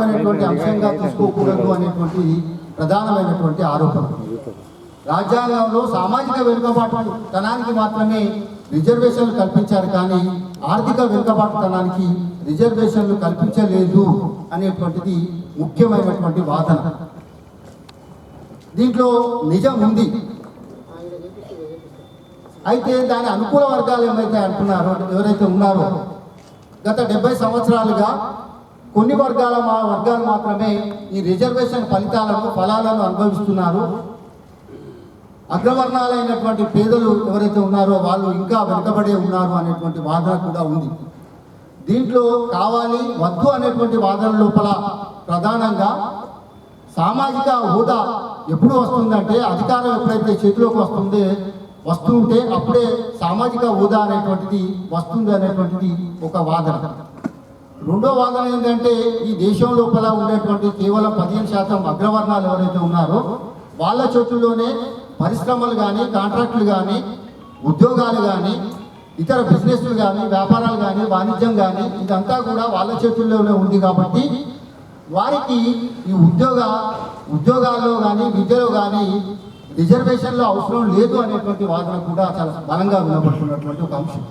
అంశంగా తీసుకోకూడదు అనేటువంటి ప్రధానమైనటువంటి ఆరోపణ. రాజ్యాంగంలో సామాజిక వెనుకబాటుతనానికి మాత్రమే రిజర్వేషన్లు కల్పించారు, కానీ ఆర్థిక వెనుకబాటుతనానికి రిజర్వేషన్లు కల్పించలేదు అనేటువంటిది ముఖ్యమైనటువంటి వాదన. దీంట్లో నిజం ఉంది. అయితే దాని అనుకూల వర్గాలు ఎవరైతే ఉన్నారో గత 70 సంవత్సరాలుగా కొన్ని వర్గాలు మాత్రమే ఈ రిజర్వేషన్ ఫలాలను అనుభవిస్తున్నారు. అగ్రవర్ణాలైనటువంటి పేదలు ఎవరైతే ఉన్నారో వాళ్ళు ఇంకా వెనుకబడే ఉన్నారు అనేటువంటి వాదన కూడా ఉంది. దీంట్లో కావాలి వద్దు అనేటువంటి వాదన లోపల ప్రధానంగా సామాజిక హోదా ఎప్పుడు వస్తుందంటే అధికారం ఎప్పుడైతే చేతిలోకి వస్తుంటే అప్పుడే సామాజిక హోదా అనేటువంటిది వస్తుంది అనేటువంటిది ఒక వాదన. రెండో వాదన ఏంటంటే ఈ దేశం లోపల ఉండేటువంటి కేవలం 15% అగ్రవర్ణాలు ఎవరైతే ఉన్నారో వాళ్ళ చేతుల్లోనే పరిశ్రమలు కానీ, కాంట్రాక్టులు కానీ, ఉద్యోగాలు కానీ, ఇతర బిజినెస్లు కానీ, వ్యాపారాలు కానీ, వాణిజ్యం కానీ ఇదంతా కూడా వాళ్ళ చేతుల్లోనే ఉంది. కాబట్టి వారికి ఈ ఉద్యోగాల్లో కానీ, విద్యలో కానీ రిజర్వేషన్లో అవసరం లేదు అనేటువంటి వాదన కూడా చాలా బలంగా వినబడుతున్నటువంటి ఒక అంశం.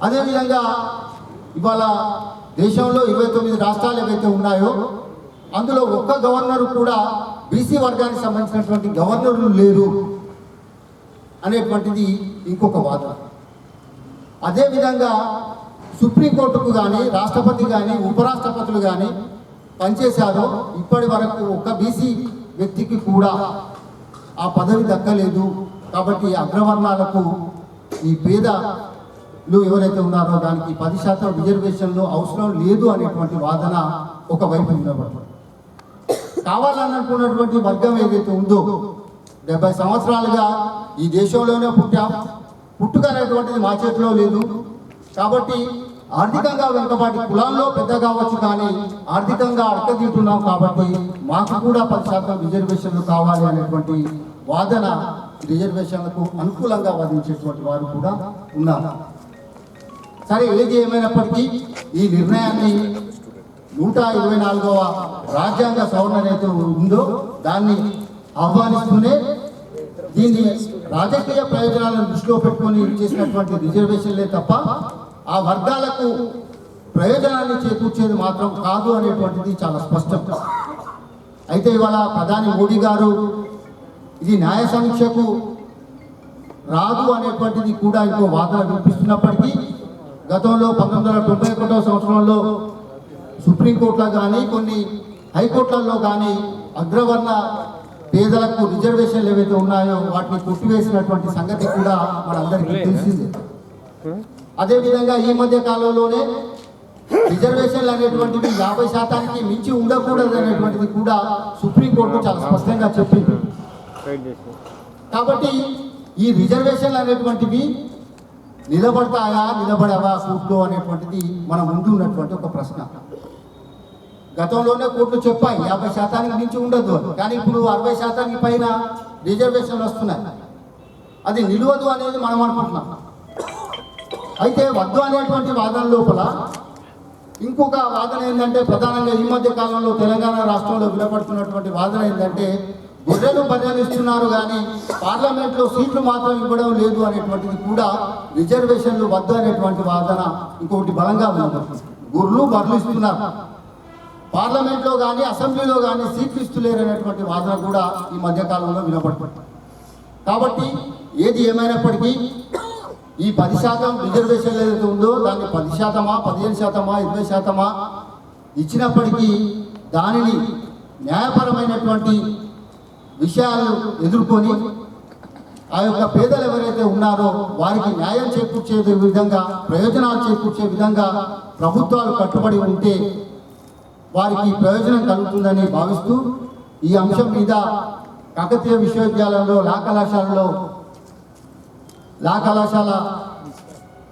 అదేవిధంగా ఇవాళ దేశంలో 29 రాష్ట్రాలు ఏవైతే ఉన్నాయో అందులో ఒక్క గవర్నరు కూడా బీసీ వర్గానికి సంబంధించినటువంటి గవర్నర్లు లేరు అనేటువంటిది ఇంకొక వాదన. అదేవిధంగా సుప్రీంకోర్టుకు కానీ, రాష్ట్రపతి కానీ, ఉపరాష్ట్రపతులు కానీ పనిచేశారో ఇప్పటి వరకు ఒక్క బీసీ వ్యక్తికి కూడా ఆ పదవి దక్కలేదు. కాబట్టి అగ్రవర్ణాలకు ఈ పేదలు ఎవరైతే ఉన్నారో దానికి 10% రిజర్వేషన్లు అవసరం లేదు అనేటువంటి వాదన ఒకవైపు నిలబడుతుంది. కావాలనుకున్నటువంటి వర్గం ఏదైతే ఉందో 70 సంవత్సరాలుగా ఈ దేశంలోనే పుట్టుక అనేటువంటిది మా చేతిలో లేదు. కాబట్టి ఆర్థికంగా వెనుకబాటి కులాల్లో పెద్ద కావచ్చు, కానీ ఆర్థికంగా అడకదింటున్నాం. కాబట్టి మాకు కూడా 10% రిజర్వేషన్లు కావాలి అనేటువంటి వాదన రిజర్వేషన్లకు అనుకూలంగా వాదించేటువంటి వారు కూడా ఉన్నారు. సరే, ఏది ఏమైనప్పటికీ ఈ నిర్ణయాన్ని 124వ రాజ్యాంగ సవరణ ఏదైతే ఉందో దాన్ని ఆహ్వానిస్తూనే దీన్ని రాజకీయ ప్రయోజనాలను దృష్టిలో పెట్టుకొని చేసినటువంటి రిజర్వేషన్లే తప్ప ఆ వర్గాలకు ప్రయోజనాన్ని చేకూర్చేది మాత్రం కాదు అనేటువంటిది చాలా స్పష్టం. అయితే ఇవాళ ప్రధాని మోడీ గారు ఇది న్యాయ సమీక్షకు రాదు అనేటువంటిది కూడా ఇంకో వాదన వినిపిస్తున్నప్పటికీ గతంలో 1991వ సంవత్సరంలో సుప్రీంకోర్టులో కానీ, కొన్ని హైకోర్టులలో కానీ అగ్రవర్ణ పేదలకు రిజర్వేషన్లు ఏవైతే ఉన్నాయో వాటిని కొట్టివేసినటువంటి సంగతి కూడా మనందరికీ తెలిసిందే. అదేవిధంగా ఈ మధ్య కాలంలోనే రిజర్వేషన్లు అనేటువంటివి 50% మించి ఉండకూడదు అనేటువంటిది కూడా సుప్రీంకోర్టు చాలా స్పష్టంగా చెప్పింది. కాబట్టి ఈ రిజర్వేషన్లు అనేటువంటివి నిలబడవా కోర్టులో అనేటువంటిది మన ముందు ఉన్నటువంటి ఒక ప్రశ్న. గతంలోనే కోర్టులు చెప్పాయి 50% మించి ఉండదు, కానీ ఇప్పుడు 60% పైన రిజర్వేషన్లు వస్తున్నాయి. అది నిలవదు అనేది మనం అనుకుంటున్నాం. అయితే వద్దు అనేటువంటి వాదన లోపల ఇంకొక వాదన ఏంటంటే ప్రధానంగా ఈ మధ్య కాలంలో తెలంగాణ రాష్ట్రంలో వినపడుతున్నటువంటి వాదన ఏంటంటే గొర్రెలు పరిగణిస్తున్నారు కానీ పార్లమెంట్లో సీట్లు మాత్రం ఇవ్వడం లేదు అనేటువంటిది కూడా రిజర్వేషన్లు వద్దు అనేటువంటి వాదన ఇంకొకటి బలంగా వినపడుతుంది. బర్రెలు ఇస్తున్నారు, పార్లమెంట్లో కానీ అసెంబ్లీలో కానీ సీట్లు ఇస్తలేరు అనేటువంటి వాదన కూడా ఈ మధ్యకాలంలో వినపడుతుంది. కాబట్టి ఏది ఏమైనప్పటికీ ఈ 10% రిజర్వేషన్ ఏదైతే ఉందో దాన్ని 10%, 15%, 20% ఇచ్చినప్పటికీ దానిని న్యాయపరమైనటువంటి విషయాలు ఎదుర్కొని ఆ యొక్క పేదలు ఎవరైతే ఉన్నారో వారికి న్యాయం చేకూర్చే విధంగా, ప్రయోజనాలు చేకూర్చే విధంగా ప్రభుత్వాలు కట్టుబడి ఉంటే వారికి ప్రయోజనం కలుగుతుందని భావిస్తూ ఈ అంశం మీద కాకతీయ విశ్వవిద్యాలయంలో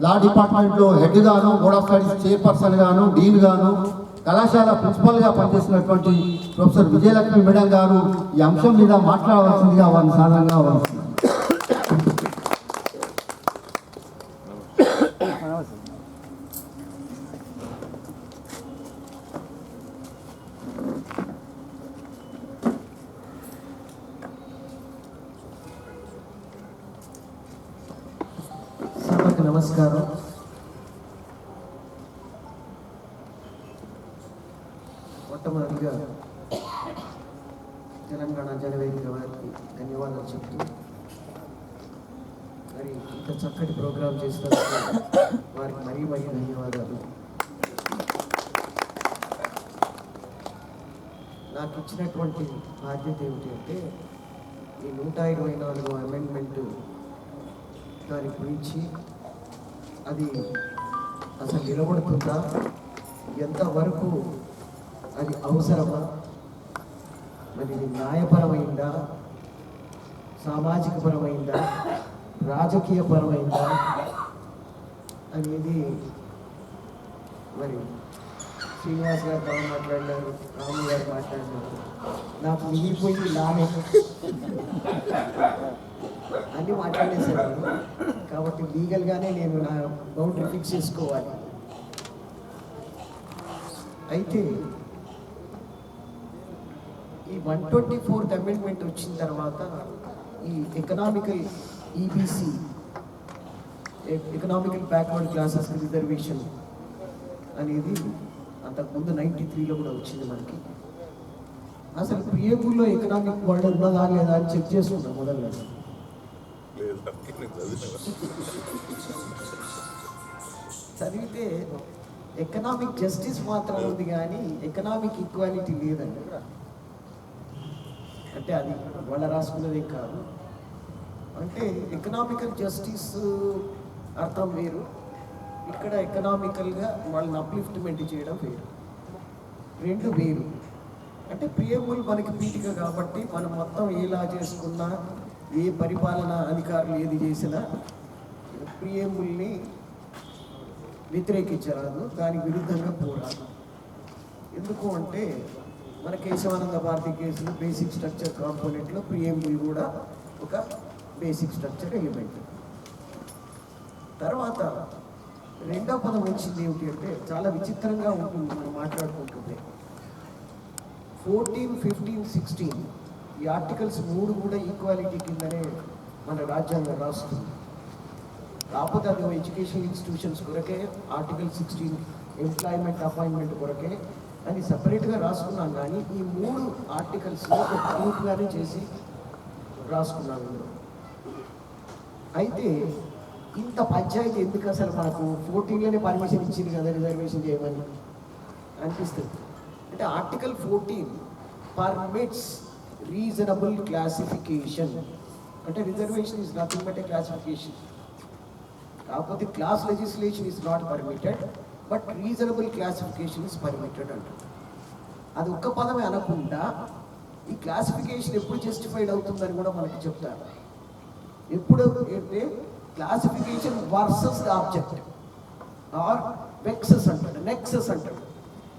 లా డిపార్ట్మెంట్లో హెడ్ గాను, బోర్డ్ ఆఫ్ స్టడీస్ చైర్పర్సన్ గాను, డీన్ గాను, కళాశాల ప్రిన్సిపల్గా పనిచేసినటువంటి ప్రొఫెసర్ విజయలక్ష్మి మేడం గారు ఈ అంశం మీద మాట్లాడవలసిందిగా వారిని సాధారణంగా వస్తున్నారు. నమస్కారం. మొట్టమొదటిగా తెలంగాణ జనవేదిక వారికి ధన్యవాదాలు చెప్తూ, మరి ఇంత చక్కటి ప్రోగ్రాం చేసినందుకు వారికి మరీ ధన్యవాదాలు. నాకు ఇచ్చినటువంటి బాధ్యత ఏమిటి అంటే ఈ 124 అమెండ్మెంట్ దాని గురించి అది అసలు నిలబడుతుందా, ఎంతవరకు అది అవసరమా, మరి ఇది న్యాయపరమైందా, సామాజిక పరమైందా, రాజకీయ పరమైందా అనేది మరి శ్రీనివాస్ గారు బాగా మాట్లాడినారు, రాము గారు మాట్లాడినారు. నాకు మిగిలిపోయింది లానే అన్నీ మాట్లాడేసేవారు. కాబట్టి లీగల్గానే నేను నా బౌండరీ ఫిక్స్ చేసుకోవాలి. అయితే ఈ 124th అమెండ్మెంట్ వచ్చిన తర్వాత ఈ economical EBC, economical backward classes reservation అనేది అంతకుముందు 93లో కూడా వచ్చింది మనకి. అసలు ప్రియేబుల్లో ఎకనామిక్ వర్డ్ ఉన్నదా లేదా అని చెక్ చేసుకుంటాం మొదలు. చదివితే ఎకనామిక్ జస్టిస్ మాత్రం ఉంది కానీ ఎకనామిక్ ఈక్వాలిటీ లేదండి. అంటే అది వాళ్ళ రాసుకున్నదే కాదు. అంటే ఎకనామికల్ జస్టిస్ అర్థం వేరు, ఇక్కడ ఎకనామికల్గా వాళ్ళని అప్లిఫ్ట్మెంట్ చేయడం వేరు, రెండు వేరు. అంటే ప్రియేబుల్ మనకి పీఠిక కాబట్టి మనం మొత్తం ఎలా చేసుకున్నా, ఏ పరిపాలనా అధికారులు ఏది చేసినా ప్రియేబుల్ని వ్యతిరేకించరాదు, దానికి విరుద్ధంగా పోరాదు. ఎందుకు అంటే మన కేశవానంద భారతి కేసులో బేసిక్ స్ట్రక్చర్ కాంపోనెంట్లో ప్రియేబుల్ కూడా ఒక బేసిక్ స్ట్రక్చర్ ఎలిమెంట్. తర్వాత రెండో పదం వచ్చింది ఏమిటి అంటే చాలా విచిత్రంగా ఉంటుంది మనం మాట్లాడుకుంటుంటే. 14, 15, 16 ఈ ఆర్టికల్స్ 3 కూడా ఈక్వాలిటీ కిందనే మన రాజ్యాంగం రాస్తుంది. కాకపోతే అది ఎడ్యుకేషన్ ఇన్స్టిట్యూషన్స్ కొరకే, ఆర్టికల్ 16 ఎంప్లాయ్మెంట్ అపాయింట్మెంట్ కొరకే అని సపరేట్గా రాసుకున్నాం. కానీ ఈ 3 ఆర్టికల్స్ ఒక గ్రూప్గానే చేసి రాసుకున్నాం ఇందులో. అయితే ఇంత పంచాయతీ ఎందుకు అసలు? మనకు 14లోనే పర్మిషన్ ఇచ్చింది కదా రిజర్వేషన్ చేయమని అనిపిస్తుంది. అంటే ఆర్టికల్ 14 పర్మిట్స్ రీజనబుల్ క్లాసిఫికేషన్. అంటే reservation is nothing but a classification. కాకపోతే class legislation is not permitted, but reasonable classification is permitted అంటారు. అది ఒక్క పదమే అనకుండా ఈ క్లాసిఫికేషన్ ఎప్పుడు జస్టిఫైడ్ అవుతుందని కూడా మనకి చెప్తారు. ఎప్పుడు అంటే classification versus the object or nexus అంటాడు, నెక్సెస్ అంటాడు.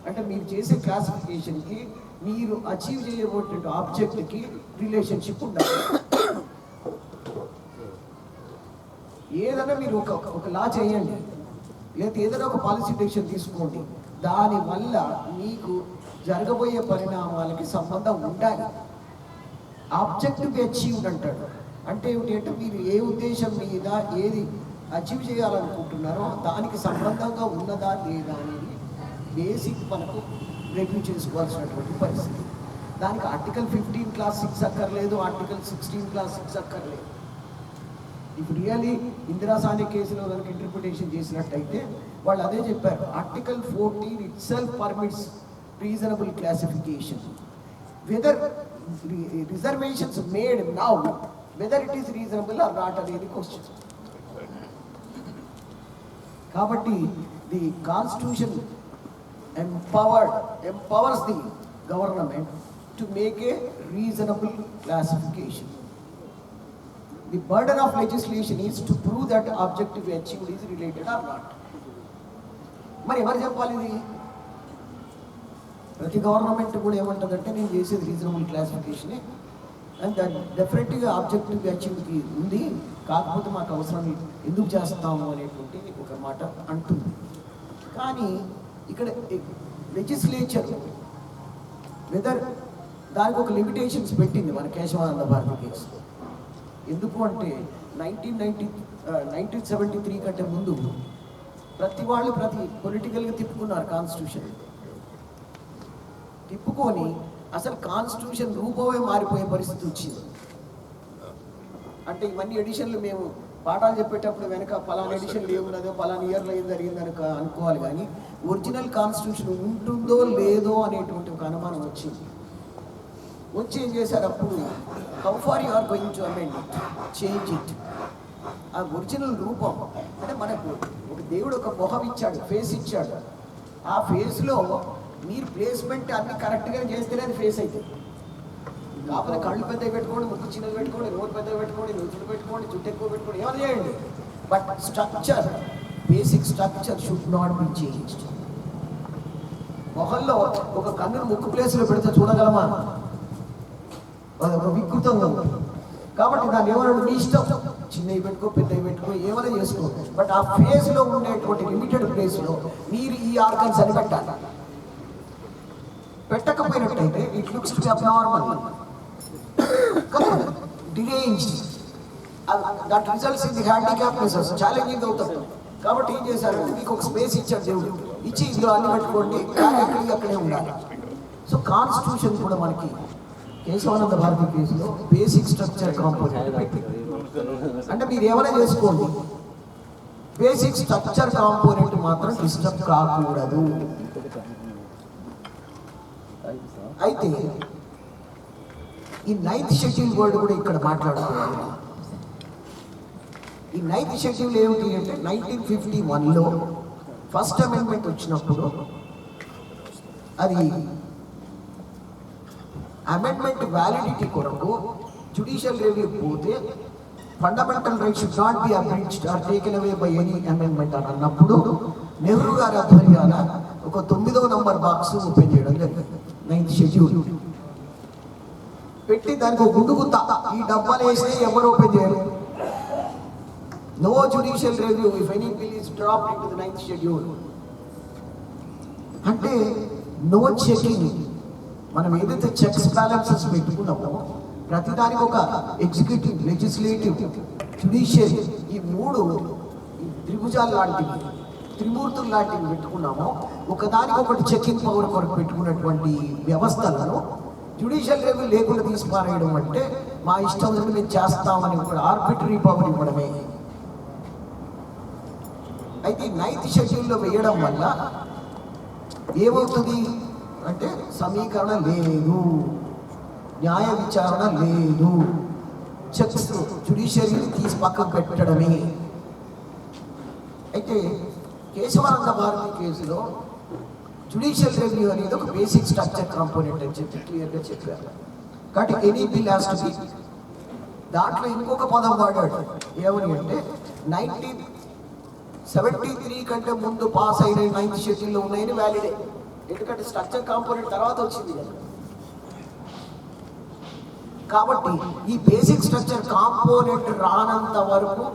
అంటే మీరు చేసే క్లాసిఫికేషన్కి మీరు అచీవ్ చేయబోయే ఆబ్జెక్ట్కి రిలేషన్షిప్ ఉండాలి. ఏదైనా మీరు ఒక లా చేయండి, లేదా ఏదైనా ఒక పాలసీ డెసిషన్ తీసుకోండి, దానివల్ల మీకు జరగబోయే పరిణామాలకి సంబంధం ఉండాలి. ఆబ్జెక్ట్ బి అచీవ్డ్ అంటాడు. అంటే ఏమిటి అంటే మీరు ఏ ఉద్దేశం మీద ఏది అచీవ్ చేయాలనుకుంటున్నారో దానికి సంబంధంగా ఉన్నదా లేదా అనేది బేసిక్ మనకు రివ్యూ చేసుకోవాల్సినటువంటి పరిస్థితి. దానికి ఆర్టికల్ 15 క్లాస్ 6 అక్కర్లేదు, ఆర్టికల్ 16 క్లాస్ 6 అక్కర్లేదు. ఇప్పుడు రియలీ ఇందిరా సాని కేసులో కనుక ఇంటర్ప్రిటేషన్ చేసినట్టయితే వాళ్ళు అదే చెప్పారు. Article 14 itself permits reasonable classification. Whether reservations made now whether it is reasonable or not అనేది క్వశ్చన్. కాబట్టి the constitution empowers the government to make a reasonable classification. The burden of legislation is to prove that objective achieved is related or not. మరి ఎవరు చెప్పాలి ఇది? ప్రతి government కూడా ఏమంటుందంటే నేను చేసేది రీజనబుల్ క్లాసిఫికేషనే, అండ్ దాని డెఫినెట్గా ఆబ్జెక్టివ్ అచీవ్కి ఉంది, కాకపోతే మాకు అవసరం ఎందుకు చేస్తాము అనేటువంటి ఒక మాట అంటుంది. కానీ ఇక్కడ లెజిస్లేచర్ వెదర్ దానికి ఒక లిమిటేషన్స్ పెట్టింది మన కేశవానంద భారతి కేసు. ఎందుకు అంటే 1973 కంటే ముందు ప్రతి పొలిటికల్గా తిప్పుకున్నారు కాన్స్టిట్యూషన్. తిప్పుకొని అసలు కాన్స్టిట్యూషన్ రూపమే మారిపోయే పరిస్థితి వచ్చింది. అంటే ఇవన్నీ ఎడిషన్లు మేము పాఠాలు చెప్పేటప్పుడు వెనక పలానా ఎడిషన్లు ఏమున్నదో పలానా ఇయర్లో ఏం జరిగిందని అనుకోవాలి, కానీ ఒరిజినల్ కాన్స్టిట్యూషన్ ఉంటుందో లేదో అనేటువంటి ఒక అనుమానం వచ్చింది. వచ్చి ఏం చేశారు అప్పుడు, how far you are going to amend it, change it. ఆ ఒరిజినల్ రూపం అంటే మనకు ఒక దేవుడు ఒక మొహం ఇచ్చాడు, ఫేస్ ఇచ్చాడు. ఆ ఫేస్లో మీరు ప్లేస్మెంట్ అన్ని కరెక్ట్గా చేస్తేనే అది ఫేస్ అవుతుంది. కాకపోతే కళ్ళు పెద్దగా పెట్టుకోండి, ముక్కు చిన్నగా పెట్టుకోండి, నోరు పెద్దగా పెట్టుకోండి, నుదురు పెట్టుకోండి, జుట్టు ఎక్కువ పెట్టుకోండి, ఏమైనా చేయండి, but structure, basic structure should not be changed. మొహంలో ఒక కన్నును ముక్కు ప్లేస్లో పెడితే చూడగలమా? అది ఒక వికృతంగా ఉంది. కాబట్టి దాన్ని ఏమన్నా మీ ఇష్టం, చిన్నవి పెట్టుకో పెద్దవి పెట్టుకో ఏమైనా చేసుకో, బట్ ఆ ఫేస్లో ఉండేటువంటి లిమిటెడ్ ప్లేస్లో మీరు ఈ ఆర్గన్స్ అని పెట్టాలి. పెట్టకపోయినట్టయితే it looks to be abnormal, deranged. That results in the handicapness, challenging అవుతుంది. కాబట్టి ఏం చేశారు, మీకు ఒక స్పేస్ ఇచ్చారు దేవుడు, ఇచ్చి ఇందులో అన్ని పెట్టుకోండి, అక్కడే ఉండాలి. సో కాన్స్టిట్యూషన్ కూడా మనకి కేశవానంద భారతి కేసులో బేసిక్ స్ట్రక్చర్ కాంపోనెంట్ పెట్టి, అంటే మీరు ఏమైనా చేసుకోండి, బేసిక్ స్ట్రక్చర్ కాంపోనెంట్ మాత్రం డిస్టర్బ్ కాకూడదు. అయితే ఈ 9th షెడ్యూల్ వర్డ్ కూడా ఇక్కడ మాట్లాడుకోవాలి. ఈ 9th షెడ్యూల్ ఏమిటి అంటే 1951లో ఫస్ట్ అమెండ్మెంట్ వచ్చినప్పుడు అది అమెండ్మెంట్ వ్యాలిడిటీ కొరకు జ్యుడిషియల్ రివ్యూ పోతే fundamental rights should not be abridged or taken away by any amendment అని అన్నప్పుడు నెహ్రూ గారి ఆధ్వర్యాన ఒక 9వ నంబర్ బాక్స్ ఓపెన్ చేయడం జరిగింది. 9th షెడ్యూల్ పెట్టి దానికి ఒక గుండు గుత్త, ఈ డబ్బాలు వేస్తే ఎవరు ఓపెన్ చేయరు. No judicial review if any bill is dropped into the 9th schedule. అంటే నో చెకింగ్. మనం ఏదైతే చెక్స్ బ్యాలెన్సెస్ పెట్టుకున్నామో ప్రతిదానికి ఒక ఎగ్జిక్యూటివ్, లెజిస్లేటివ్, జ్యుడిషియరీ, ఈ మూడు త్రిభుజాలు లాంటివి, త్రిమూర్తులు లాంటివి పెట్టుకున్నామో ఒకదానికి ఒకటి చెకింగ్ పవర్ కొరకు పెట్టుకున్నటువంటి వ్యవస్థలను జ్యుడిషియల్ రివ్యూ లేకుండా తీసి పారేయడం అంటే మా ఇష్టం మేము చేస్తామని ఒక ఆర్బిటరీ పవర్ ఇవ్వడమే. అయితే 9th షెడ్యూల్లో వేయడం వల్ల ఏమవుతుంది అంటే సమీకరణ లేదు, న్యాయ విచారణ లేదు, చెక్స్ జ్యుడిషియరీని తీసి పక్కకు పెట్టడమే. అయితే కేశవానంద భారతి కేసులో జ్యుడిషియల్ రివ్యూ అనేది ఒక బేసిక్ స్ట్రక్చర్ కాంపోనెంట్ అని చెప్పి క్లియర్గా చెప్పారు. కాబట్టి any bill has to B, దాంట్లో ఇంకొక పదం వాడాడు ఏమని అంటే 1973 కంటే ముందు పాస్ అయిన 9th షెడ్యూల్లో ఉన్నాయని వ్యాలిడే. ఎందుకంటే స్ట్రక్చర్ కాంపోనెంట్ తర్వాత వచ్చింది కదా. కాబట్టి ఈ బేసిక్ స్ట్రక్చర్ కాంపోనెంట్ రానంత వరకు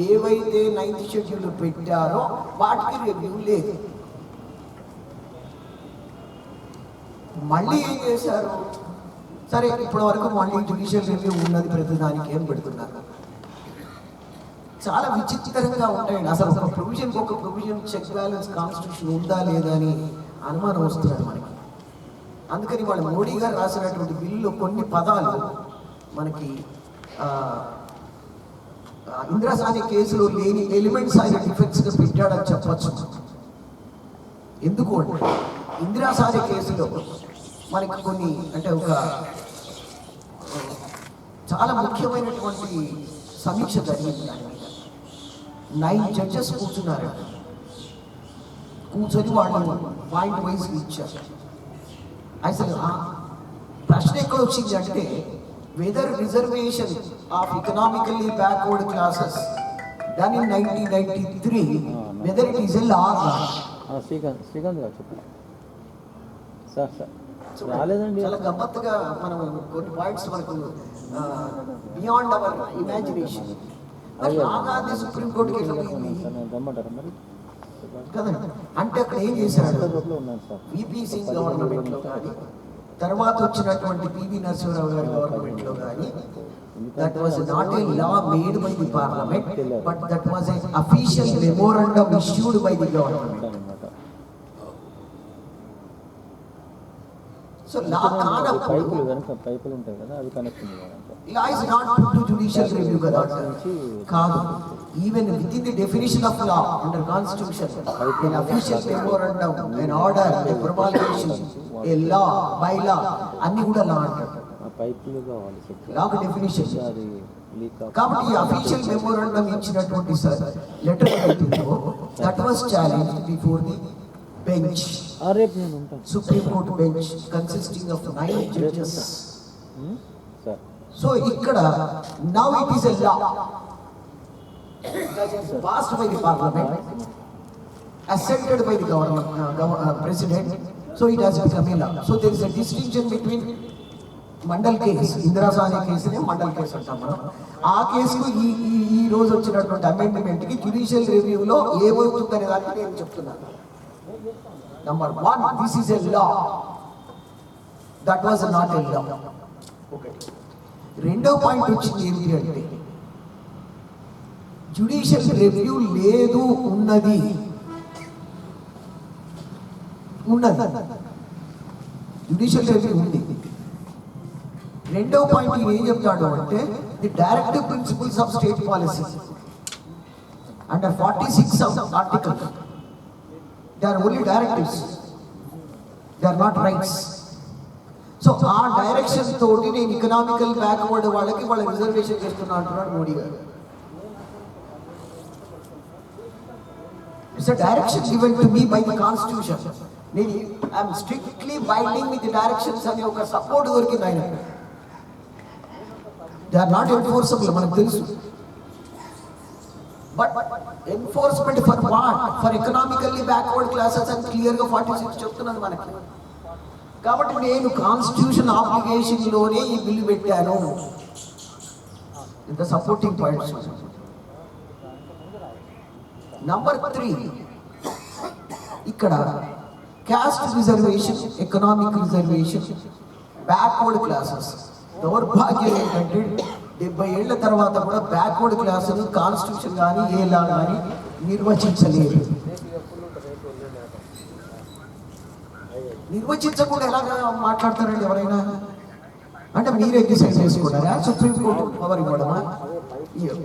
ఏవైతే 9th షెడ్యూల్ పెట్టారో వాటికి రివ్యూ లేదు. మళ్ళీ ఏం చేశారు, సరే ఇప్పటి వరకు మళ్ళీ జ్యుడిషియల్ రివ్యూ ఉన్నది, ప్రతిదానికి ఏం పెడుతున్నారు. చాలా విచిత్రంగా ఉంటాయండి. అసలు ఒక ప్రొవిజన్కి ఒక ప్రొవిజన్ చెక్ బ్యాలెన్స్ కాన్స్టిట్యూషన్ ఉందా లేదా అని అనుమానం వస్తున్నది మనకి. అందుకని వాళ్ళు మోడీ గారు రాసినటువంటి బిల్లులో కొన్ని పదాలు మనకి ఇందిరాసాని కేసులో లేని ఎలిమెంట్స్ ఆయన డిఫెక్ట్స్గా పెట్టాడని చెప్పచ్చు. ఎందుకు అంటే ఇందిరాసాని కేసులో మనకి కొన్ని అంటే ఒక చాలా ముఖ్యమైనటువంటి సమీక్ష జరిగింది. దాని మీద 9 జడ్జెస్ కూర్చున్నారు. కూర్చొని వాళ్ళు పాయింట్ వైజ్ ఇచ్చారు. అసలు ప్రశ్న ఎక్కడ వచ్చింది అంటే whether reservation of economically backward classes done in 1993 whether it is a law. Srikanth గారు చెప్పండి సార్. రాలేదండి, చాలా గమ్మత్తుగా మనం కొన్ని పాయింట్స్ మనకు బియాండ్ అవర్ ఇమాజినేషన్. రాగాది సుప్రీంకోర్టుకి రమ్మంటారా మరి కదండి. అంటే అక్కడ ఏం చేశాడు, విపి సింగ్ గవర్నమెంట్లో కానీ తర్వాత వచ్చినటువంటి పివి నరసింహరావు గారి గవర్నమెంట్లో కానీ that was not a law made by the parliament but that was a official memorandum issued by the government. So law కానప్పుడు పైపులు కనుక పైపులు ఉంటాయి కదా అవి connection law is not put to judicial review కదా కాదు. Even within the definition of law under constitution, an official memorandum, an order, a promulgation, a law, bylaw, అన్ని కూడా లా అంటారు. ఆ పైపులు కావాలి లా డెఫినిషన్. అది లీక్ కాబట్టి ఈ అఫీషియల్ మెమోరాండం ఇచ్చినటువంటి లెటర్ ఏదైతుందో that was challenged before the bench, రేపు నేను ఉంటాను supreme court bench consisting of 9 judges. Sir. So ఇక్కడ now it is a law passed by the parliament, assented by the president, so it has become a law. So there is a distinction between Mandal case, Indira Sawhney కేసునే Mandal case అంటాం మనం. ఆ కేసుకు ఈ రోజు వచ్చినటువంటి amendment కి జ్యుడిషియల్ రివ్యూలో ఏమవుతుందనే దానికి నేను చెప్తున్నాను. Number 1, this is a law, that was not a law. రెండో పాయింట్ వచ్చింది ఏంటి అంటే జ్యుడిషియల్ రివ్యూ లేదు, ఉన్నది జ్యుడిషియల్ రివ్యూ ఉంది. రెండో పాయింట్ ఏం చెప్తాడు అంటే the directive principles of state policy under 46 article they are only directives, they are not rights. So ఆ డైరెక్షన్ తోటి నేను ఎకనామికల్ బ్యాక్వర్డ్ వాళ్ళకి వాళ్ళ రిజర్వేషన్ చేస్తున్నా అంటున్నాడు మోడీ గారు. It's a direction given to me by the constitution. I am strictly binding with the directions and oka support dorikindi ayina. They are not enforceable, manaku telusu. But enforcement for what? For economically backward classes and clear ga 46 చెప్తున్నది మనకి. కాబట్టి నేను constitution obligation లోనే ఈ bill పెట్టాను. ఇంత supporting points. Number 3, ఇక్కడ caste reservation, economic reservation, backward classes. దౌర్భాగ్యం ఏంటంటే 70 ఏళ్ల తర్వాత కూడా బ్యాక్వర్డ్ క్లాసులు కాన్స్టిట్యూషన్ కానీ ఏ లా కానీ నిర్వచించలేదు. నిర్వచించకుండా ఎలాగా మాట్లాడతారండి ఎవరైనా? అంటే మీరే డిసైడ్ చేసుకున్నారా? సుప్రీంకోర్టు పవర్ ఇవ్వడమా?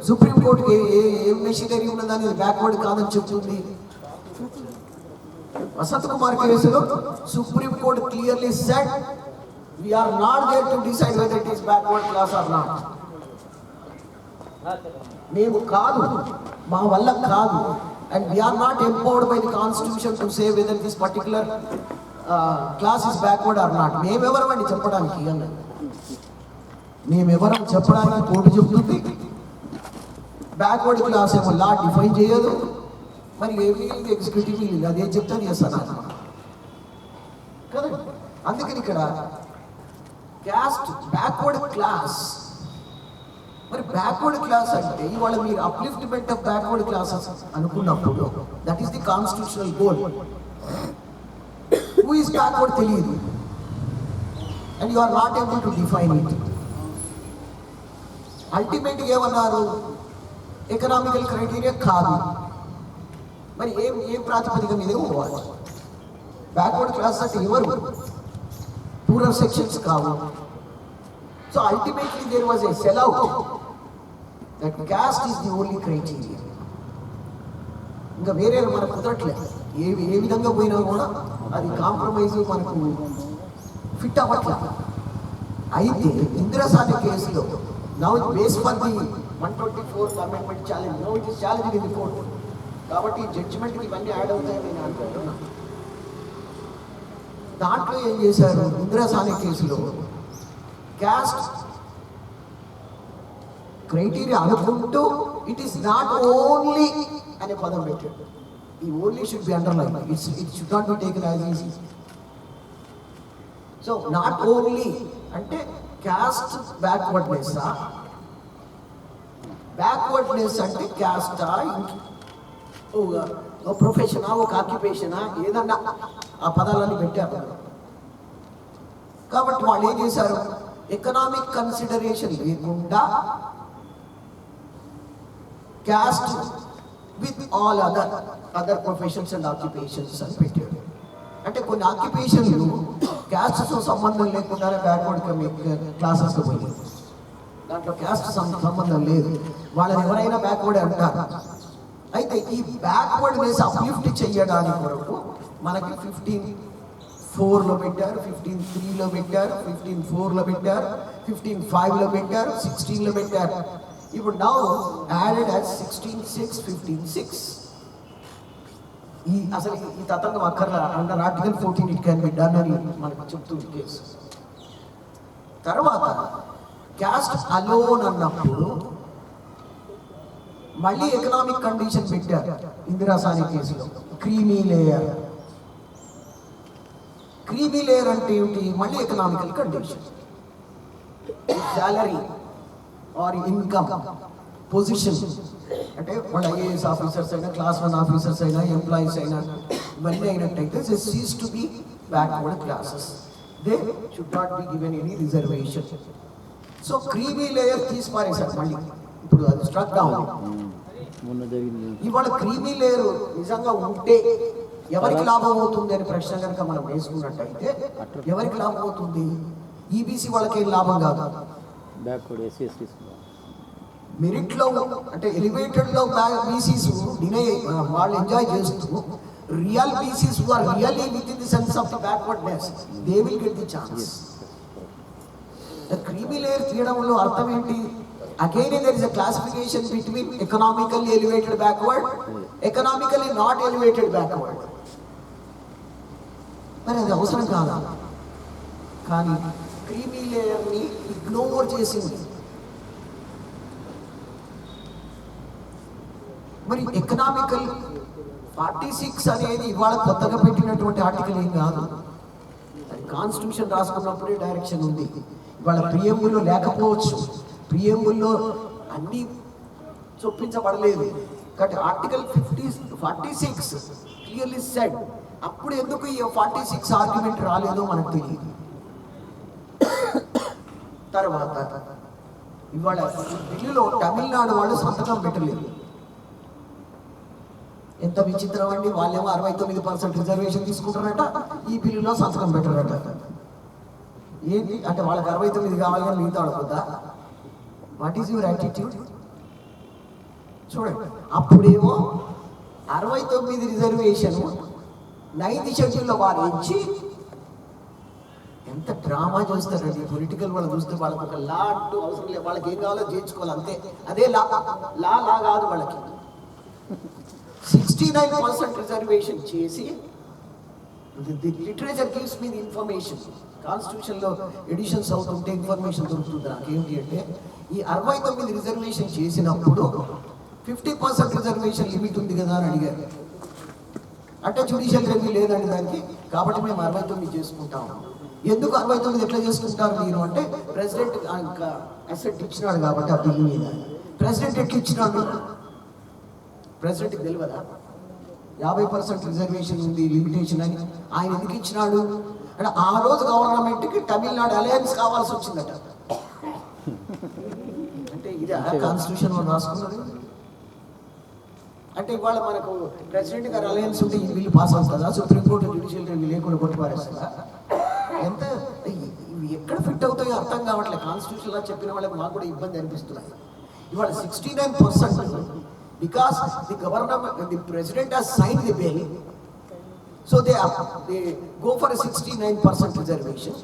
సుప్రీంకోర్టుకి ఏ మెషినరీ ఉన్నదని బ్యాక్వర్డ్ కాదని చెప్తుంది. వసంత్ కుమార్ కేసులో supreme court clearly said we are not there to decide whether it is backward class or not. మేము కాదు, మా వల్ల కాదు, and we are not empowered by the constitution to say whether this particular class is backward or not. మేమెవరం అని చెప్పడానికి అన్నది, మేమెవరం చెప్పడానికి court చెప్తుంది. బ్యాక్వర్డ్ క్లాస్ ఏమో లా డిఫైన్ చేయదు, మరి ఎగ్జిక్యూటివ్ వీళ్ళు అదేం చెప్తాను చేస్తాను కదా. అందుకని ఇక్కడ క్యాస్ట్ బ్యాక్వర్డ్ క్లాస్, మరి బ్యాక్వర్డ్ క్లాస్ అంటే ఇవాళ మీరు అప్లిఫ్ట్మెంట్ ఆఫ్ బ్యాక్వర్డ్ క్లాసెస్ అనుకున్నప్పుడు that is the constitutional goal. Who is backward తెలియదు, and you are not able to define it. అల్టిమేట్గా ఏమన్నారు? ఎకనామికల్ క్రైటీరియా కాదు. మరి ఏం ప్రాతిపదిక మీద పోవాలి? బ్యాక్వర్డ్ క్లాస్ అంటే ఎవరు? పూరర్ సెక్షన్స్ కావు. So ultimately there was a sell out that caste is the only criteria. ఇంకా వేరే మనకు కుదరట్లేదు. ఏ విధంగా పోయినా కూడా అది కాంప్రమైజ్ మనకు ఫిట్ అవ్వట్లేదు. అయితే ఇందిరాసాని కేసులో now it base for the 124th amendment challenge, now it is challenge in the court. కాబట్టి జడ్జిమెంట్కి ఇవన్నీ యాడ్ అవుతాయని నేను అనుకుంటున్నాను. దాంట్లో ఏం చేశారు? ఇందిరాసాని కేసులో క్యాస్ట్ క్రైటీరియా అనుకుంటూ ఇట్ ఈస్ నాట్ ఓన్లీ అనే పదం పెట్టాడు. ఈ only should be underline, it should not be taken as easy. So not only అంటే క్యాస్ట్ బ్యాక్వర్డ్నెస్, బ్యాక్వర్డ్నెస్ అంటే క్యాస్టా, ఒక ప్రొఫెషనా, ఒక ఆక్యుపేషనా, ఏదన్నా ఆ పదాలన్నీ పెట్టారు. కాబట్టి వాళ్ళు ఏం చేశారు, ఎకనామిక్ కన్సిడరేషన్ లేకుండా caste with all other professions and occupations అని పెట్టాడు. అంటే కొన్ని ఆక్యుపేషన్లు క్యాస్ట్తో సంబంధం లేకుండానే బ్యాక్వర్డ్ క్లాసెస్కి పోయింది. దాంట్లో క్యాస్ట్ సంబంధం లేదు, వాళ్ళని ఎవరైనా బ్యాక్వర్డ్ అంటారు. అయితే ఈ బ్యాక్వర్డ్నెస్ అప్లిఫ్ట్ చేయడానికి కొరకు మనకి 15(4)లో పెట్టారు, 15(3)లో పెట్టారు, 15(4)లో పెట్టారు, 15(5)లో పెట్టారు, 16లో పెట్టారు. ఇప్పుడు నౌ యాడెడ్ యాజ్ 16(6), 15(6). అసలు ఈ తతంగం అక్కర్లా. Under article 14 it can be done అని మనకు చెప్తుంది కేసు. తర్వాత క్యాస్ట్ అలోన్ అన్నప్పుడు మళ్ళీ ఎకనామిక్ కండిషన్ పెట్టారు ఇందిరాసాని కేసులో. క్రీమీ లేయర్ అంటే ఏమిటి, మళ్ళీ economical condition. Salary or income position, అంటే వాళ్ళు ఐఏఎస్ ఆఫీసర్స్ అయినా, క్లాస్ 1 ఆఫీసర్స్ అయినా, ఎంప్లాయీస్ అయినా, ఇవన్నీ అయినట్టయితే they cease to be backward classes. They should not be given any reservation. So creamy layer తీసి పారేశారు మళ్ళీ. ఇప్పుడు అది స్ట్రక్ డౌన్. ఇవాళ క్రీమీ లేయర్ నిజంగా ఉంటే ఎవరికి లాభం అవుతుంది అని ప్రశ్న కనుక మనం వేసుకున్నట్టయితే ఎవరికి లాభం అవుతుంది? ఈబీసీ వాళ్ళకి ఏం లాభం కాదు. మెరిట్ లో అంటే ఎలివేటెడ్ లో బీసీస్ డినై వాళ్ళు ఎంజాయ్ చేస్తూ, real BCs are really with in the sense of the backwardness they will get the chance. Creamy layer తీయడంలో అర్థం ఏంటి? Again there is a classification between economically elevated backward, economically not elevated backward. మరి అది అవసరం కాదా? కానీ creamy లేయర్ని ignore చేసింది. మరి ఎకనామికల్ 46 అనేది ఇవాళ కొత్తగా పెట్టినటువంటి ఆర్టికల్ ఏం కాదు. కాన్స్టిట్యూషన్ రాసుకున్నప్పుడే డైరెక్షన్ ఉంది. ఇవాళ ప్రియంబుల్లో లేకపోవచ్చు, ప్రియంబుల్లో అన్నీ చొప్పించబడలేదు. కాబట్టి ఆర్టికల్ 46 క్లియర్లీ సెడ్. అప్పుడు ఎందుకు ఈ 46 ఆర్గ్యుమెంట్ రాలేదో మనకు తెలియదు. తర్వాత ఇవాళ ఢిల్లీలో తమిళనాడు వాళ్ళు సంతకం పెట్టలేదు. ఎంత విచిత్రం అండి, వాళ్ళేమో 69% రిజర్వేషన్ తీసుకుంటారట, ఈ బిల్లులో సంతకం పెట్టారట. ఏంటి అంటే వాళ్ళకి 69 కావాలి కానీ మిగతా అడగొద్దా? What is your attitude? చూడండి, అప్పుడేమో 69 రిజర్వేషన్ 9th షెడ్యూల్లో వారు ఇచ్చి ఎంత డ్రామా చేస్తారండి. పొలిటికల్ వాళ్ళు చూస్తే వాళ్ళకి ఒక లా అంటూ అవసరం లేదు, వాళ్ళకి ఏం కావాలో చేయించుకోవాలి అంతే. అదే లా కాదు వాళ్ళకి. 69% రిజర్వేషన్ చేసి, the literature gives me the information. కాన్స్టిట్యూషన్లో ఎడిషన్స్ అవుతుంటే ఇన్ఫర్మేషన్ దొరుకుతుంది నాకు. ఏంటి అంటే ఈ 69 రిజర్వేషన్ చేసినప్పుడు 50% రిజర్వేషన్ లిమిట్ ఉంది కదా అని అడిగారు. అంటే జ్యుడిషియల్ రివ్యూ లేదండి దానికి, కాబట్టి మేము 69 చేసుకుంటాము. ఎందుకు 69 ఎట్లా చేసుకుంటారు మీరు అంటే, ప్రెసిడెంట్ అసెట్ ఇచ్చినాడు కాబట్టి ఆ బిల్లు మీద. ప్రెసిడెంట్ ఎట్లా ఇచ్చినాడు? ప్రెసిడెంట్కి తెలియదా 50% రిజర్వేషన్ ఉంది లిమిటేషన్ అని? ఆయన ఎందుకు ఇచ్చినాడు అంటే, ఆ రోజు గవర్నమెంట్కి తమిళనాడు అలయన్స్ కావాల్సి వచ్చిందట. అంటే ఇది కాన్స్టిట్యూషన్ రాసుకున్నది. అంటే ఇవాళ మనకు ప్రెసిడెంట్ గారు అలయన్స్ ఉంటే ఈ బిల్లు పాస్ అవుతుందా? సుప్రీంకోర్టు జ్యుడిషియల్ రివ్యూ లేకుండా కొట్టిపారేస్తుందా? ఎంత ఎక్కడ ఫిట్ అవుతాయో అర్థం కావట్లేదు. కాన్స్టిట్యూషన్లో చెప్పిన వాళ్ళకి మాకు కూడా ఇబ్బంది అనిపిస్తున్నాయి. ఇవాళ 69% because the government, the president has signed the bill, so they go for a 69% reservation.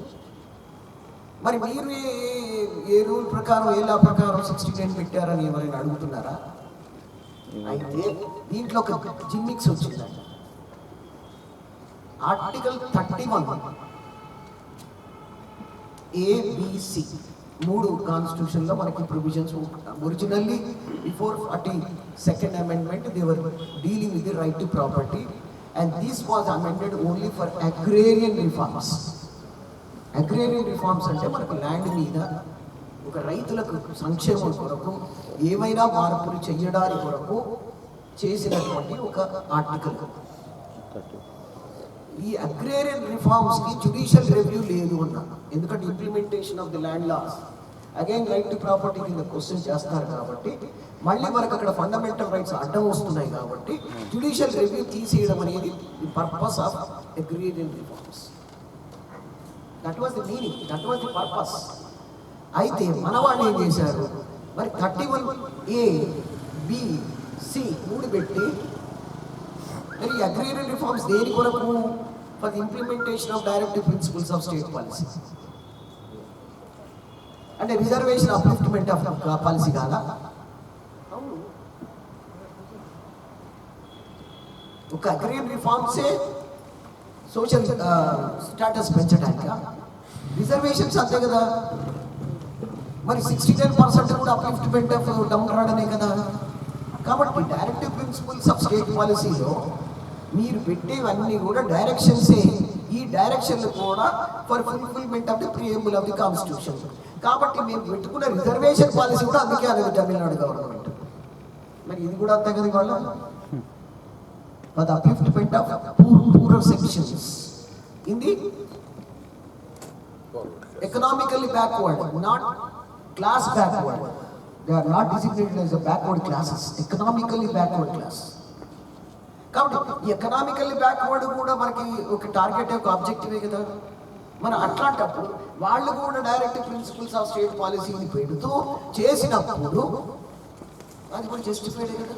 మరి మీరు ఏ రూల్ ప్రకారం, ఏ లా ప్రకారం 69 పెట్టారని ఎవరైనా అడుగుతున్నారా? అయితే దీంట్లో ఒక జిమ్మిక్స్ వచ్చిందండి. ఆర్టికల్ 31 ABC 3 కాన్స్టిట్యూషన్ లో మనకి provisions. Originally before 42nd amendment they were dealing with the right to property, and this was amended only for agrarian reforms. Agrarian reforms అంటే మనకు ల్యాండ్ మీద ఒక రైతులకు సంక్షేమం కొరకు ఏమైనా మార్పులు చేయడానికి కొరకు చేసినటువంటి ఒక ఆర్టికల్. ఈ అగ్రేరియన్ రిఫార్మ్స్ కి జ్యుడిషియల్ రివ్యూ లేదు లేకున్నా, ఎందుకంటే implementation of the land laws again right to property కింద క్వశ్చన్ చేస్తారు కాబట్టి మళ్ళీ మనకు అక్కడ ఫండమెంటల్ రైట్స్ అడ్డం వస్తున్నాయి కాబట్టి జ్యుడిషియల్ రివ్యూ తీసేయడం అనేది the purpose of agrarian reforms. That was the meaning, that was the purpose. అయితే మన వాళ్ళు ఏం చేశారు, మరి 31A, B, C 3 పెట్టి మరి అగ్రీరియన్ రిఫార్మ్స్ దేని కొరకు? For the implementation of directive principles of state policy. అంటే రిజర్వేషన్ అప్లిఫ్ట్మెంట్ ఆఫ్ పాలసీ కాదా? అవును. ఒక అగ్రీరియన్ రిఫార్మ్సే సోషల్ స్టాటస్ పెంచడానికి, రిజర్వేషన్స్ అంతే కదా. మరి 69% కూడా అప్లిఫ్ట్మెంట్ ఆఫ్ డౌన్గ్రాడనే కదా. కాబట్టి డైరెక్టివ్ ప్రిన్సిపల్స్ ఆఫ్ స్టేట్ పాలసీలో మీరు పెట్టేవన్నీ కూడా డైరెక్షన్సే. ఈ డైరెక్షన్లు కూడా for fulfilment of the preamble of the constitution. కాబట్టి మేము పెట్టుకున్న రిజర్వేషన్ పాలసీ కూడా అందుకే అనేది తమిళనాడు గవర్నమెంట్. మరి ఇది కూడా అంతే కదా వాళ్ళ for the upliftment of poorer sections in the economically backward, not class backward. They are not designated as a backward classes, economically backward class. కాబట్టి ఈ ఎకనామికల్లీ బ్యాక్వర్డ్ కూడా మనకి ఒక టార్గెట్, ఒక ఆబ్జెక్టివే కదా. మనం అట్లాంటప్పుడు వాళ్ళు కూడా డైరెక్ట్ ప్రిన్సిపల్స్ ఆఫ్ స్టేట్ పాలసీని పెడుతూ చేసినప్పుడు అది కూడా జస్టిఫైడే కదా.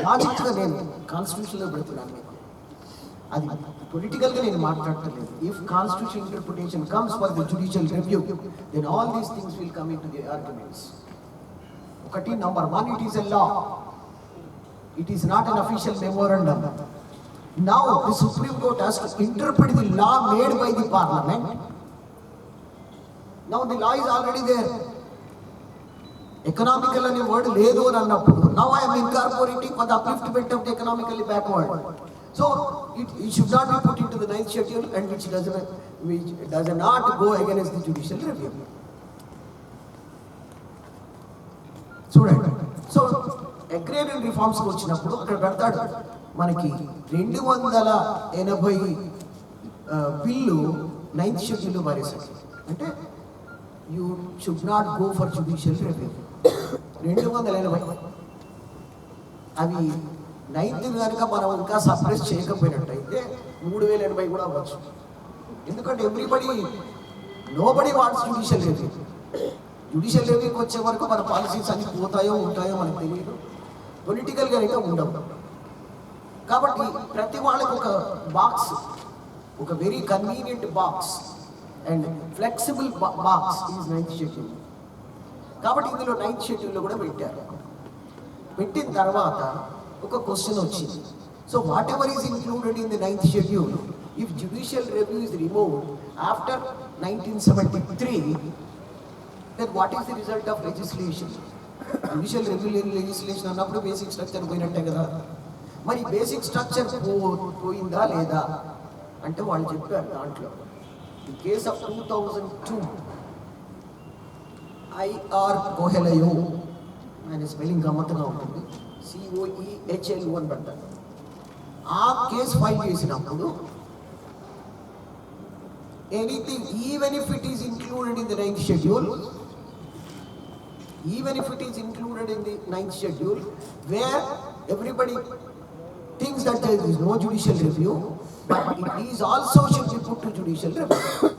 లాజిక్గా నేను కాన్స్టిట్యూషన్లో పెడుతున్నాను మీకు, అది పొలిటికల్గా నేను మాట్లాడలేదు. If constitution interpretation comes for the judicial review, then all these things will come into the arguments. ఒకటి, number 1, it is a law, it is not an official memorandum. Now the supreme court has to interpret the law made by the parliament. Now the law is already there. Economical అనే word లేదు అని అన్నప్పుడు now I'm incorporating for the upliftment of the economically backward. So it should not be put into the 9th schedule, and which does not go against the judicial review. చూడండి, so agrarian రిఫార్మ్స్కి వచ్చినప్పుడు అక్కడ పెడతాడు మనకి 280 bill 9th షెడ్యూల్లో మారేశారు. అంటే you should not go for judicial review. 280 అవి 9th కనుక మనం ఇంకా సప్రెస్ చేయకపోయినట్టయితే 3080 కూడా అవ్వచ్చు. ఎందుకంటే nobody wants judicial review. Judicial రివ్యూకి వచ్చే వరకు మన పాలసీస్ అన్ని పోతాయో ఉంటాయో మనకు తెలియదు, పొలిటికల్గా అయితే ఉండవు. కాబట్టి ప్రతి వాళ్ళకి ఒక బాక్స్, ఒక very convenient box and flexible box is 9th schedule. కాబట్టి ఇందులో 9th షెడ్యూల్లో కూడా పెట్టారు. పెట్టిన తర్వాత ఒక క్వశ్చన్ వచ్చింది. So what ever is included in the 9th schedule, if judicial review is removed after 1973, then what is the result of legislation? Judicial review లేని లెజిస్లేషన్ అన్నప్పుడు బేసిక్ స్ట్రక్చర్ పోయినట్టే కదా. మరి బేసిక్ స్ట్రక్చర్ పోయిందా లేదా అంటే వాళ్ళు చెప్పారు దాంట్లో, ఇన్ కేస్ ఆఫ్ 2002 ఐఆర్ కోహెలయో, ఆయన స్పెల్లింగ్ గమ్మత్తుగా ఉంటుంది, COEHLO అని పెట్టారు. ఆ కేసు ఫైల్ చేసినప్పుడు anything, even if it is included in the 9th schedule, even if it is included in the 9th schedule, where everybody thinks that there is no judicial review, but it is also should be put to judicial review.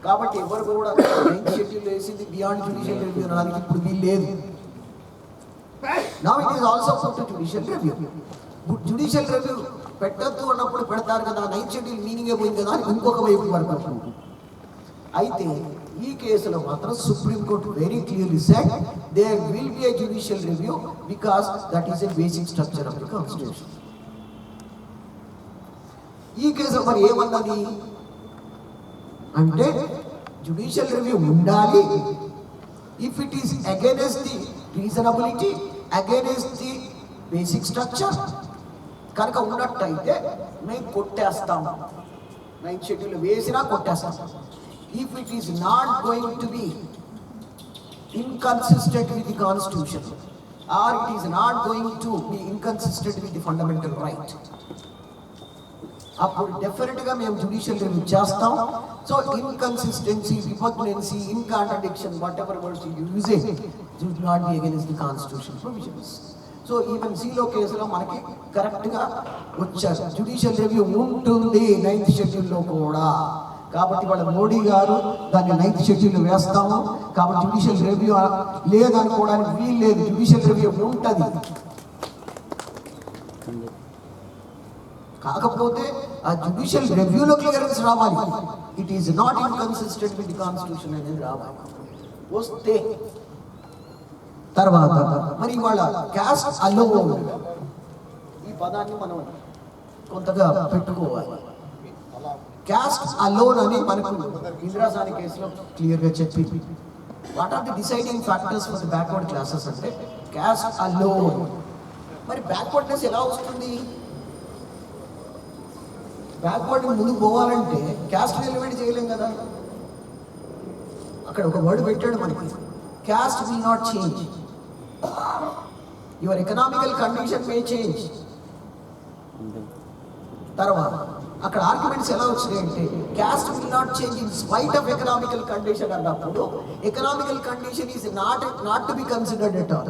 కాబట్టి ఎవరు కూడా 9th schedule వేసింది beyond judicial review అనడానికి ఇప్పుడు వీలు లేదు. Now it is also put to judicial review. Judicial review పెట్టద్దు అన్నప్పుడు పెడతారు కదా, 9th schedule మీనింగే పోయింది కదా అని ఇంకొక వైపు వరకు. అయితే ఈ కేసులో మాత్రం supreme court very clearly said there will be a judicial review because that is a basic structure of the constitution. ఈ కేసులో మరి ఏమన్నది అంటే జ్యుడిషియల్ రివ్యూ ఉండాలి if it is against the reasonability, against the basic structure. కనుక ఉన్నట్టయితే మేము కొట్టేస్తాం, 9th schedule వేసినా కొట్టేస్తాం. If it is not going to be inconsistent with the constitution or it is not going to be inconsistent with the fundamental right, అప్పుడు డెఫినెట్గా మేము judicial review చేస్తాం. So inconsistency, repugnancy, in contradiction, whatever words you using would not be against the constitution provisions. So even సీలో కేసులో మనకి కరెక్ట్గా వచ్చారు. Judicial review ఉంటుంది 9th షెడ్యూల్లో కూడా. కాబట్టి వాళ్ళ మోడీ గారు దాన్ని 9th షెడ్యూల్ వేస్తాము. కాబట్టి జ్యుడిషియల్ రివ్యూ లేదనుకోవడానికి వీలు లేదు. జ్యుడిషియల్ రివ్యూ ఉంటుంది. కాకపోతే ఆ జ్యుడిషియల్ రివ్యూలో క్లియరెన్స్ రావాలి. It is not inconsistent with the constitution అనేది రావాలి. వస్తే తర్వాత మరి వాళ్ళ క్యాస్ట్ అలోన్ ఈ పదాన్ని మనం కొంతగా పెట్టుకోవాలి. క్యాస్ట్ అలోన్ అని మనకు ఇందిరాసాని కేసులో క్లియర్గా చెప్పి what are the deciding factors for the backward classes అంటే క్యాస్ట్ అలోన్. మరి బ్యాక్వర్డ్నెస్ ఎలా వస్తుంది? బ్యాక్వర్డ్ ముందుకు పోవాలంటే క్యాస్ట్ ఎలిమెంట్ చేయలేం కదా. అక్కడ ఒక వర్డ్ పెట్టాడు మనకి, caste will not change, your economical condition may change. తర్వాత అక్కడ ఆర్గ్యుమెంట్స్ ఎలా వచ్చినాయంటే caste will not change in spite of economical condition అన్నప్పుడు economical condition is not to be considered at all.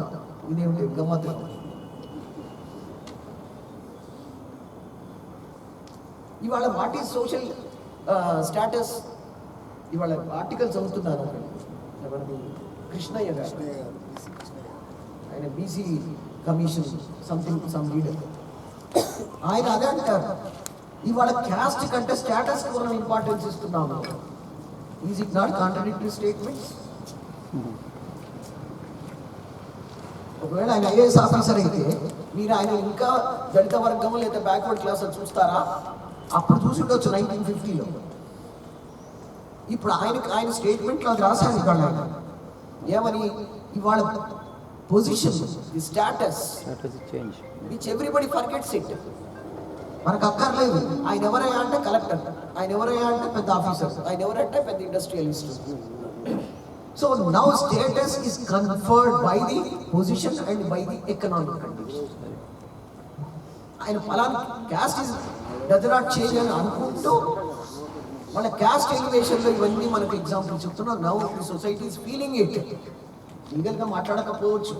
ఇదేమిటి గమ్మత్తు. ఇవాళ వాట్ ఈజ్ సోషల్ స్టాటస్? ఇవాళ articles చదువుతున్నారు. ఎవరిది? కృష్ణయ్య గారు, ఆయన BC commission something some leader. ఆయన అదే అంటారు, ఇవాళ క్యాస్ట్ కంటే స్టేటస్ కు మనం ఇంపార్టెన్స్ ఇస్తున్నాము. Is it not contradictory statements? ఒకవేళ ఆయన ఐఏఎస్ ఆఫీసర్ అయితే మీరు ఆయన ఇంకా దళిత వర్గం లేదా బ్యాక్వర్డ్ క్లాస్ చూస్తారా? అప్పుడు చూసి ఉండొచ్చు 1950లో. ఇప్పుడు ఆయన స్టేట్మెంట్లో అది రాశాను ఇక్కడ ఏమని, ఇవాళ position, the status which everybody forgets it. మనకు అక్కర్లేదు. ఆయన ఎవరయ్యా అంటే కలెక్టర్, ఆయన ఎవరయ్యా అంటే పెద్ద ఆఫీసర్, ఆయన ఎవరంటే పెద్ద industrialist. So now status is conferred by the position and by the economic condition. ఆయన ఫలానా caste is does not change అని అనుకుంటూ మన క్యాస్ట్ ఎలివేషన్లో ఇవన్నీ మనకు ఎగ్జాంపుల్ చెప్తున్నాం. Now the society is feeling it. లీగల్గా మాట్లాడకపోవచ్చు,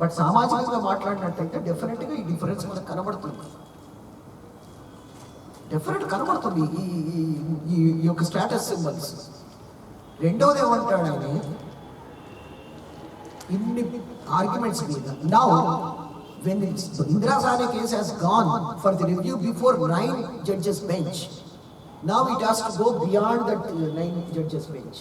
బట్ సామాజికంగా మాట్లాడినట్టయితే డెఫినెట్గా ఈ డిఫరెన్స్ మనకు కనబడుతుంది. డెఫినెట్ కనబడుతుంది ఈ యొక్క స్టేటస్ సింబల్స్. రెండవది ఏమంటాడు ఆయన, ఇన్ని ఆర్గ్యుమెంట్స్ మీద now when Indira Sane case has gone for the review before 9 judges bench, now it has to go beyond that 9 judges bench.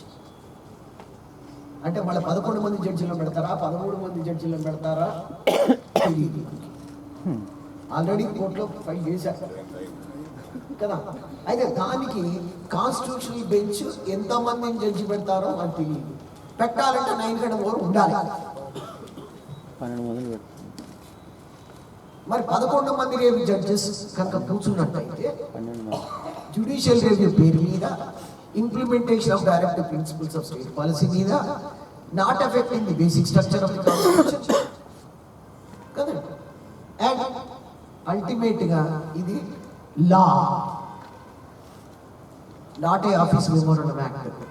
అంటే మళ్ళీ 11 మంది జడ్జిలను పెడతారా, 13 మంది జడ్జిలను పెడతారా తెలియదు. ఆల్రెడీ కోర్టులో ఫైల్ చేశారు కదా. అయితే దానికి కాన్స్టిట్యూషనల్ బెంచ్ ఎంతమందిని జడ్జి పెడతారో మనకు తెలియదు. పెట్టాలంటే 9 కంటే ఓవర్ ఉండాలి. 12 మంది. మరి 11 మంది రేపు జడ్జెస్ కనుక కూర్చున్నట్టయితే జ్యుడిషియల్ రివ్యూ పేరు మీద, implementation of directive principles of state policy మీద, not affecting the basic structure of the constitution కదా. అండ్ అల్టిమేట్గా ఇది law, not a office memorandum act కదా.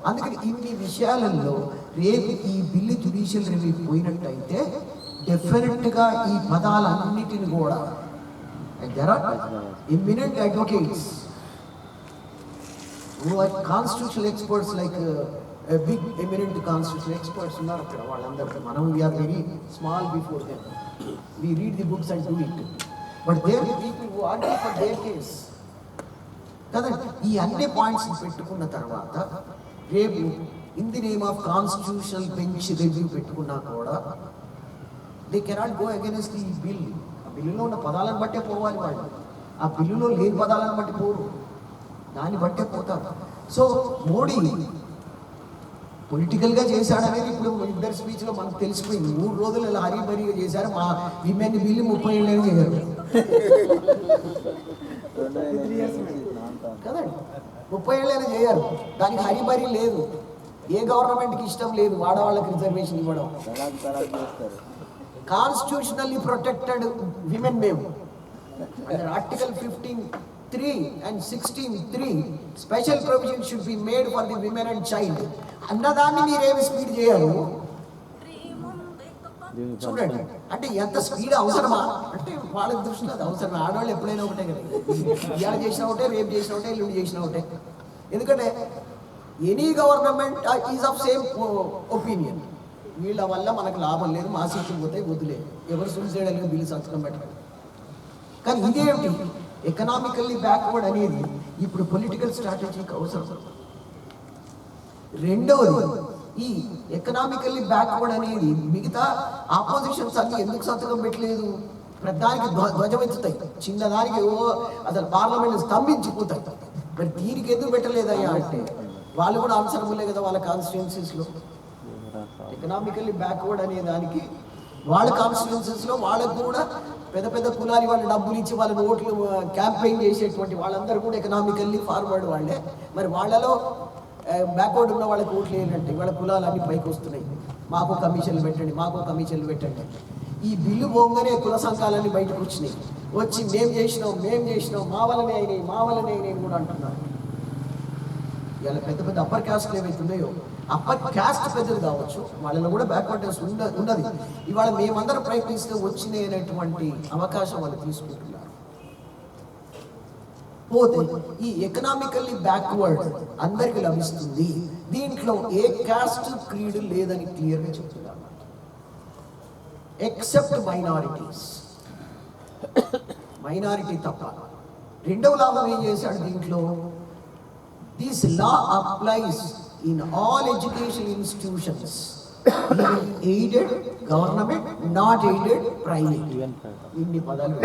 అందుకని ఇన్ని విషయాలలో రేపు ఈ బిల్లు జ్యుడిషియల్ రివ్యూ పోయినట్టయితే డెఫినెట్గా ఈ పదాలన్నిటిని కూడా there are eminent advocates who are constitutional experts like a big eminent constitutional experts ఉన్నారు అక్కడ. వాళ్ళందరికీ మనం we are very small before them, we read the books and do it, but they are the people who argue for their case కదా. ఈ అన్ని points పెట్టుకున్న తర్వాత రేపు in the name of constitutional bench review పెట్టుకున్నా కూడా they cannot go against the bill. ఆ బిల్లులో ఉన్న పదాలను బట్టే పోవాలి వాళ్ళు, ఆ బిల్లులో లేని పదాలను బట్టి పోరు, దాన్ని బట్టే పోతారు. సో మోడీ పొలిటికల్గా చేశాడనేది ఇప్పుడు ఇద్దరు స్పీచ్లో మనకు తెలిసిపోయింది. 3 రోజులు ఇలా హరీబరీగా చేశారు. మా విమెన్ బిల్లు 30 ఏళ్ళని చేయరు కదండి, 30 ఏళ్ళైనా చేయరు. దానికి హరిబరి లేదు. ఏ గవర్నమెంట్కి ఇష్టం లేదు ఆడవాళ్ళకి రిజర్వేషన్ ఇవ్వడం. కాన్స్టిట్యూషనల్లీ ప్రొటెక్టెడ్ విమెన్ మేము Under Article 15(3) and 16(3), special provision should be made for the women and child. అన్నదాన్ని మీరేమి స్పీడ్ చేయరు చూడండి. అంటే ఎంత స్పీడ్ అవసరమా అంటే వాళ్ళ దృష్టిలో అది అవసరం. ఆడవాళ్ళు ఎప్పుడైనా ఒకటే కదా, ఇవాళ చేసిన ఒకటే, రేపు చేసిన ఒకటే, ఎల్లుండి చేసిన ఒకటే. ఎందుకంటే any government is of same opinion. వీళ్ళ వల్ల మనకు లాభం లేదు, మా సీట్లు పోతాయి, వదిలేదు, ఎవరు సూసైడ్ అని బిల్లు సంతకం పెట్టారు. కానీ ఇదేమిటి ఎకనామికల్లీ బ్యాక్వర్డ్ అనేది ఇప్పుడు పొలిటికల్ స్ట్రాటజీకి అవసరం. రెండవది, ఈ ఎకనామికల్లీ బ్యాక్వర్డ్ అనేది మిగతా ఆపోజిషన్స్ అన్ని ఎందుకు సంతకం పెట్టలేదు? ప్రధానికి ధ్వజమెత్తుతాయి, చిన్నదానికి అసలు పార్లమెంట్ స్తంభించిపోతాయి. మరి దీనికి ఎందుకు పెట్టలేదయ్యా అంటే వాళ్ళు కూడా ఆన్సరబుల్లే కదా వాళ్ళ కాన్స్టిట్యున్సీస్లో. ఎకనామికల్లీ బ్యాక్వర్డ్ అనే దానికి వాళ్ళ కాన్స్టిట్యున్సీస్లో వాళ్ళకు కూడా పెద్ద పెద్ద కులాలి వాళ్ళు డబ్బులు ఇచ్చి వాళ్ళ ఓట్లు క్యాంపెయిన్ చేసేటువంటి వాళ్ళందరూ కూడా ఎకనామికల్లీ ఫార్వర్డ్ వాళ్ళే. మరి వాళ్ళలో బ్యాక్వర్డ్ ఉన్న వాళ్ళకి ఓట్లు ఏంటంటే వాళ్ళ కులాలు అన్ని పైకి వస్తున్నాయి, మాకు కమిషన్లు పెట్టండి, మాకు కమిషన్లు పెట్టండి. ఈ బిల్లు పోగానే కుల సంఘాలన్నీ బయటకు వచ్చినాయి, వచ్చి మేము చేసినాం, మా వల్లనే అయినాయి కూడా అంటున్నారు. ఇలా పెద్ద పెద్ద అప్పర్ క్యాస్ట్లు ఏవైతున్నాయో, అప్పర్ క్యాస్ట్ పెద్దది కావచ్చు, వాళ్ళలో కూడా బ్యాక్వర్డ్నెస్ ఉన్నది. ఇవాళ మేమందరం ప్రయత్నిస్తే వచ్చినాయి అనేటువంటి అవకాశం వాళ్ళు తీసుకుంటున్నారు. పోతే ఈ ఎకనామికల్లీ బ్యాక్వర్డ్ అందరికి లభిస్తుంది. దీంట్లో ఏ క్యాస్ట్ క్రీడ్ లేదని క్లియర్గా చెప్తున్నారు, ఎక్సెప్ట్ మైనారిటీ తప్ప. రెండవ లాభం ఏం చేశాడు దీంట్లో, this law applies in all education institutions, aided government, not aided private. ఇన్ని పదాలు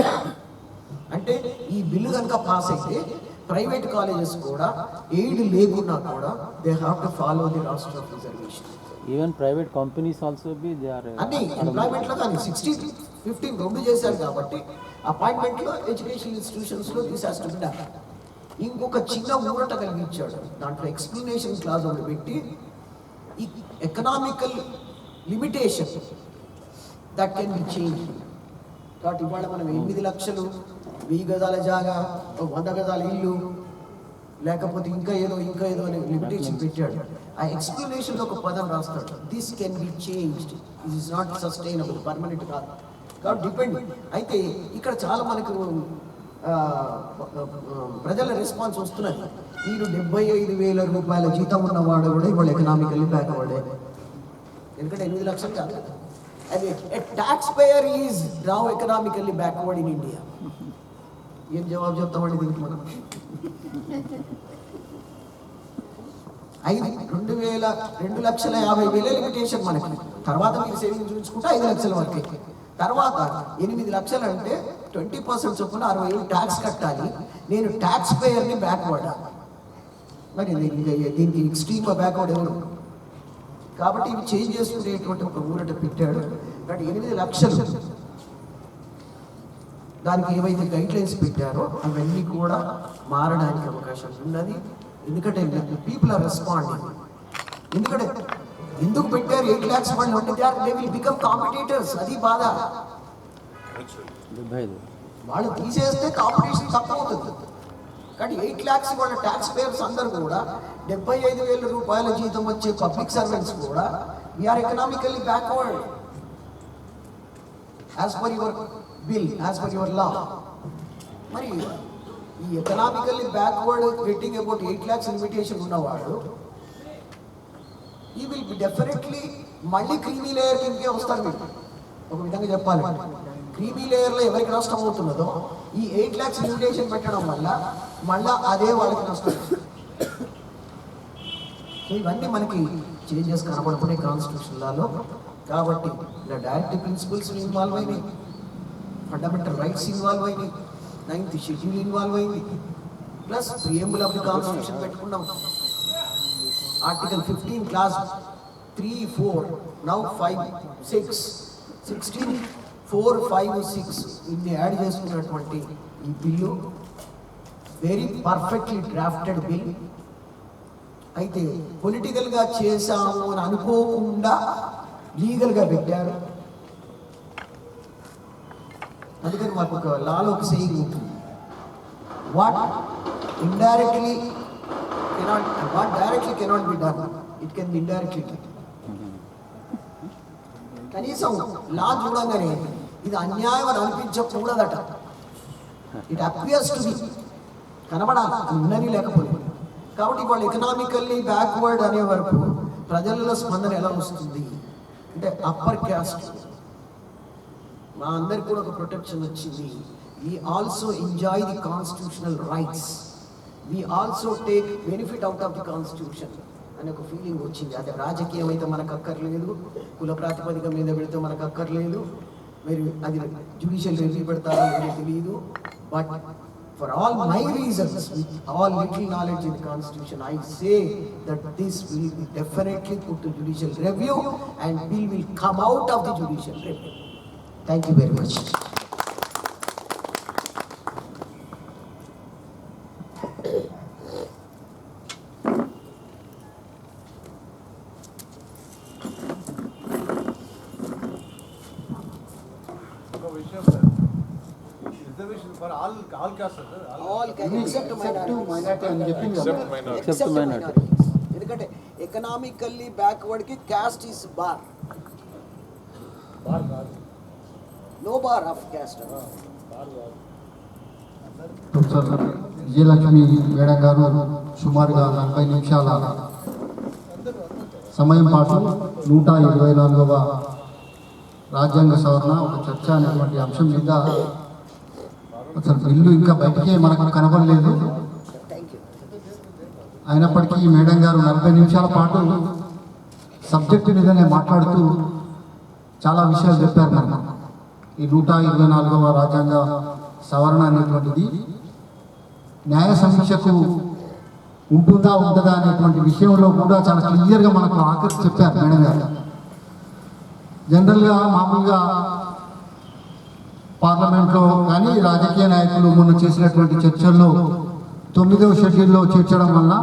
అంటే ఈ బిల్లు కనుక పాస్ అయితే ప్రైవేట్ కాలేజెస్ కూడా ఎయిడ్ లేకున్నా కూడా they have to follow the రాష్ట్ర of reservation. Even private companies also be they are అన్ని ఎంప్లాయ్మెంట్లో కానీ 16-15 రెండు చేశారు కాబట్టి అపాయింట్మెంట్లో ఎడ్యుకేషన్ ఇన్స్టిట్యూషన్స్లో this has to be done. ఇంకొక చిన్న ఊరట కలిగించాడు, దాంట్లో ఎక్స్ప్లెనేషన్ క్లాజ్ ఒకటి పెట్టి ఈ economical limitation that can be change. కాబట్టి ఇవాళ మనం 8 లక్షలు, 1000 గజాల జాగా, 100 గజాల ఇల్లు, లేకపోతే ఇంకా ఏదో అని లిమిటేషన్ పెట్టాడు. ఆ ఎక్స్ప్లెనేషన్లో ఒక పదం రాస్తాడు, this can be changed, it is not sustainable, permanent కాదు. కాబట్టి డిపెండ్ అయితే ఇక్కడ చాలా మనకు ప్రజల రెస్పాన్స్ వస్తున్నది. మీరు 75,000 రూపాయల జీతం ఉన్నవాడు కూడా ఇవాళ ఎకనామికల్లీ బ్యాక్వర్డే. ఎందుకంటే 8 లక్షలు కాదు, అది tax payer is now economically backward in India. ఏం జవాబు చెప్తామండి దీనికి మనం? 2,50,000 లిమిటేషన్ మనకి. తర్వాత మీరు సేవింగ్ చూసుకుంటే 5 లక్షల వరకే. తర్వాత 8 లక్షలు అంటే 20% చొప్పున 60,000 ట్యాక్స్ కట్టాలి. నేను ట్యాక్స్ పేయర్ని బ్యాక్వర్డ్. మరి దీనికి ఎక్స్ట్రీమ్ బ్యాక్వర్డ్ ఎవరు? కాబట్టి ఇవి చేంజ్ చేసుకునేటువంటి ఒక ఊరట పెట్టాడు. కాబట్టి 8 లక్షలు దానికి ఏవైతే గైడ్ లైన్స్ పెట్టారో అవన్నీ కూడా మారడానికి అవకాశం ఉన్నది. ఎందుకంటే పీపుల్ ఆర్ రెస్పాండింగ్. ఎందుకంటే ఎందుకు పెట్టారు 8 lakhs వాళ్ళు అంటే దే విల్ బికమ్ కాంపిటీటర్స్. అది బాధ. వాళ్ళు తీసేస్తే కాంపిటీషన్ తక్కువ అవుతుంది. కానీ 8 lakhs వాళ్ళ ట్యాక్స్ పేయర్స్ అందరూ కూడా 75,000 రూపాయల జీతం వచ్చే పబ్లిక్ సర్వెంట్స్ కూడా we are economically backward as per your bill, as per your law. మరి ఈ economically backward getting about 8 lakhs limitation ఉన్నవాడు ఈ విల్ బి డెఫినెట్లీ మళ్ళీ క్రీమీ లేయర్ కిందకే వస్తారు. మీరు ఒక విధంగా చెప్పాలి, క్రీమీ లేయర్లో ఎవరికి నష్టం అవుతున్నదో ఈ 8 lakhs లిమిటేషన్ పెట్టడం వల్ల మళ్ళా అదే వాళ్ళకి నష్టం. సో ఇవన్నీ మనకి చేంజెస్ కనబడుతున్నాయి కాన్స్టిట్యూషన్ లాలో. కాబట్టి ఇలా డైరెక్ట్ ప్రిన్సిపల్స్ ఇన్వాల్వ్ అయినాయి, ఫండమెంటల్ రైట్స్ ఇన్వాల్వ్ అయినాయి, 9th షెడ్యూల్ ఇన్వాల్వ్ అయింది, plus preamble of the constitution పెట్టుకున్నాం. ఆర్టికల్ 15 క్లాస్ 3, 4, నౌ 5, 6, 16, 4, 5, 6 ఇన్ని యాడ్ చేసుకున్నటువంటి ఈ bill very perfectly drafted bill. అయితే పొలిటికల్గా చేశాము అని అనుకోకుండా లీగల్గా పెట్టారు. అందుకని మాకు ఒక లాలో ఒక సేయింగ్ ఉంటుంది, what indirectly cannot, what directly cannot be done, it can be indirectly done. కనీసం లా చూడంగానే ఇది అన్యాయం అని అనిపించకూడదట. ఇట్ అపియర్స్ టు బి, కనబడాలి, అది ఉన్నది లేకపోలేదు. కాబట్టి వాళ్ళు ఎకనామికల్లీ బ్యాక్వర్డ్ అనే వరకు ప్రజల్లో స్పందన ఎలా వస్తుంది అంటే అప్పర్ క్యాస్ట్ మా అందరికి కూడా ఒక ప్రొటెక్షన్ వచ్చింది. We also enjoy the constitutional rights, we also take benefit out of the constitution అనే ఒక ఫీలింగ్ వచ్చింది. అది రాజకీయం అయితే మనకు అక్కర్లేదు, కుల ప్రాతిపదిక మీద పెడితే మనకు అక్కర్లేదు, మీరు అది జ్యుడిషియల్ రివ్యూ పెడతారో లేదో తెలియదు. But for all my reasons, with all little knowledge in the constitution, I say that this will be definitely put to judicial review and bill will come out of the judicial review. Thank you very much. Reservation for all castes, sir. All except minority అని చెప్పింది కదా. except minorities. ఎందుకంటే economically backward కి caste is bar, no bar of caste. Professor Vijayalakshmi madam garu సుమారుగా 40 నిమిషాల సమయం పాటు 124వ రాజ్యాంగ సవరణ ఒక చర్చ అనేటువంటి అంశం మీద అసలు బిల్లు ఇంకా బయటికే మనకు కనబడలేదు. Thank you. అయినప్పటికీ ఈ మేడం గారు 40 నిమిషాల పాటు సబ్జెక్టు మీదనే మాట్లాడుతూ చాలా విషయాలు చెప్పారు. మనకు ఈ 124వ రాజ్యాంగ సవరణ అనేటువంటిది న్యాయ సమీక్షకు ఉంటుందా ఉండదా అనేటువంటి విషయంలో కూడా చాలా క్లియర్గా మనకు ఆఖరికి చెప్పారు మేడం గారు. జనరల్గా మామూలుగా పార్లమెంట్లో కానీ రాజకీయ నాయకులు మొన్న చేసినటువంటి చర్చల్లో 9వ షెడ్యూల్లో చేర్చడం వల్ల